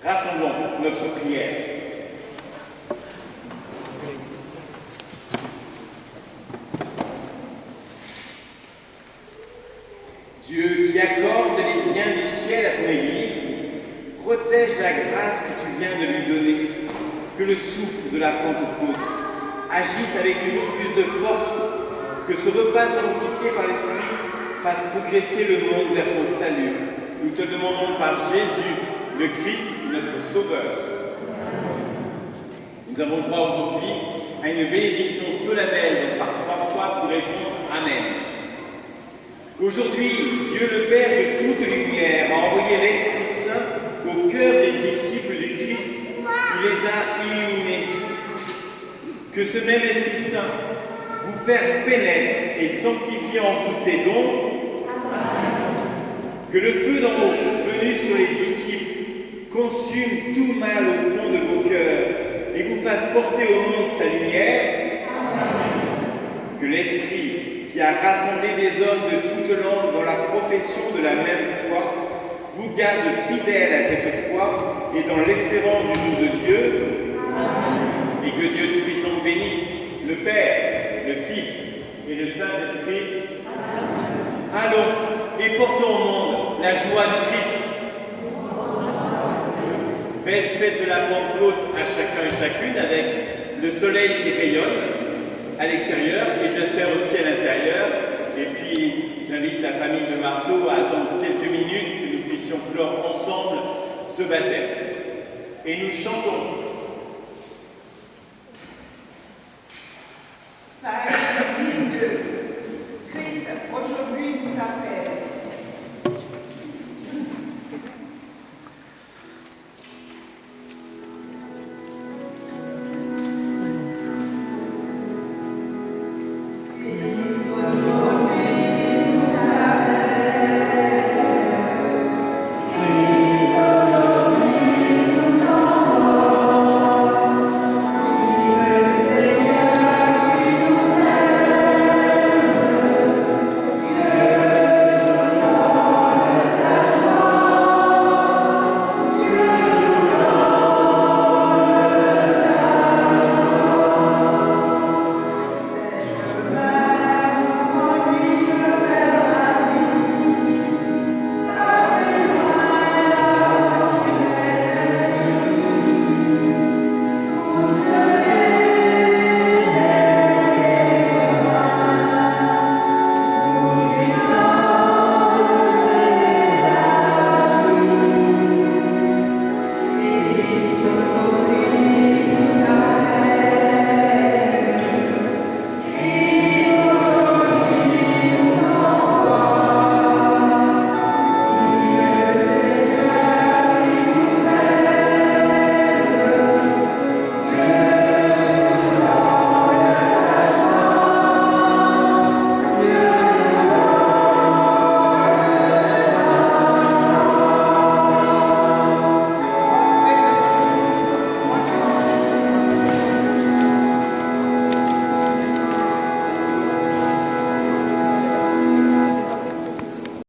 Rassemblons notre prière. Dieu qui accorde les biens du ciel à ton Église, protège la grâce que tu viens de lui donner, que le souffle de la Pentecôte agisse avec toujours plus de force, que ce repas sanctifié par l'Esprit fasse progresser le monde vers son salut. Nous te demandons par Jésus, le Christ, notre Sauveur. Nous avons droit aujourd'hui à une bénédiction solennelle, donc par 3 fois pour répondre Amen. Aujourd'hui, Dieu le Père de toute lumière a envoyé l'Esprit Saint au cœur des disciples du Christ. Il les a illuminés. Que ce même Esprit Saint vous pénètre et sanctifie en vous ses dons. Que le feu d'en haut, venu sur les disciples, consume tout mal au fond de vos cœurs et vous fasse porter au monde sa lumière. Que l'Esprit qui a rassemblé des hommes de toutes langues dans la profession de la même foi, vous garde fidèles à cette foi et dans l'espérance du jour de Dieu. Et que Dieu Tout-Puissant vous bénisse, le Père, le Fils et le Saint-Esprit. Allons et portons au monde la joie du Christ. Belle fête de la Pentecôte à chacun et chacune avec le soleil qui rayonne à l'extérieur et j'espère aussi à l'intérieur. Et puis j'invite la famille de Marceau à attendre quelques minutes que nous puissions clore ensemble ce baptême. Et nous chantons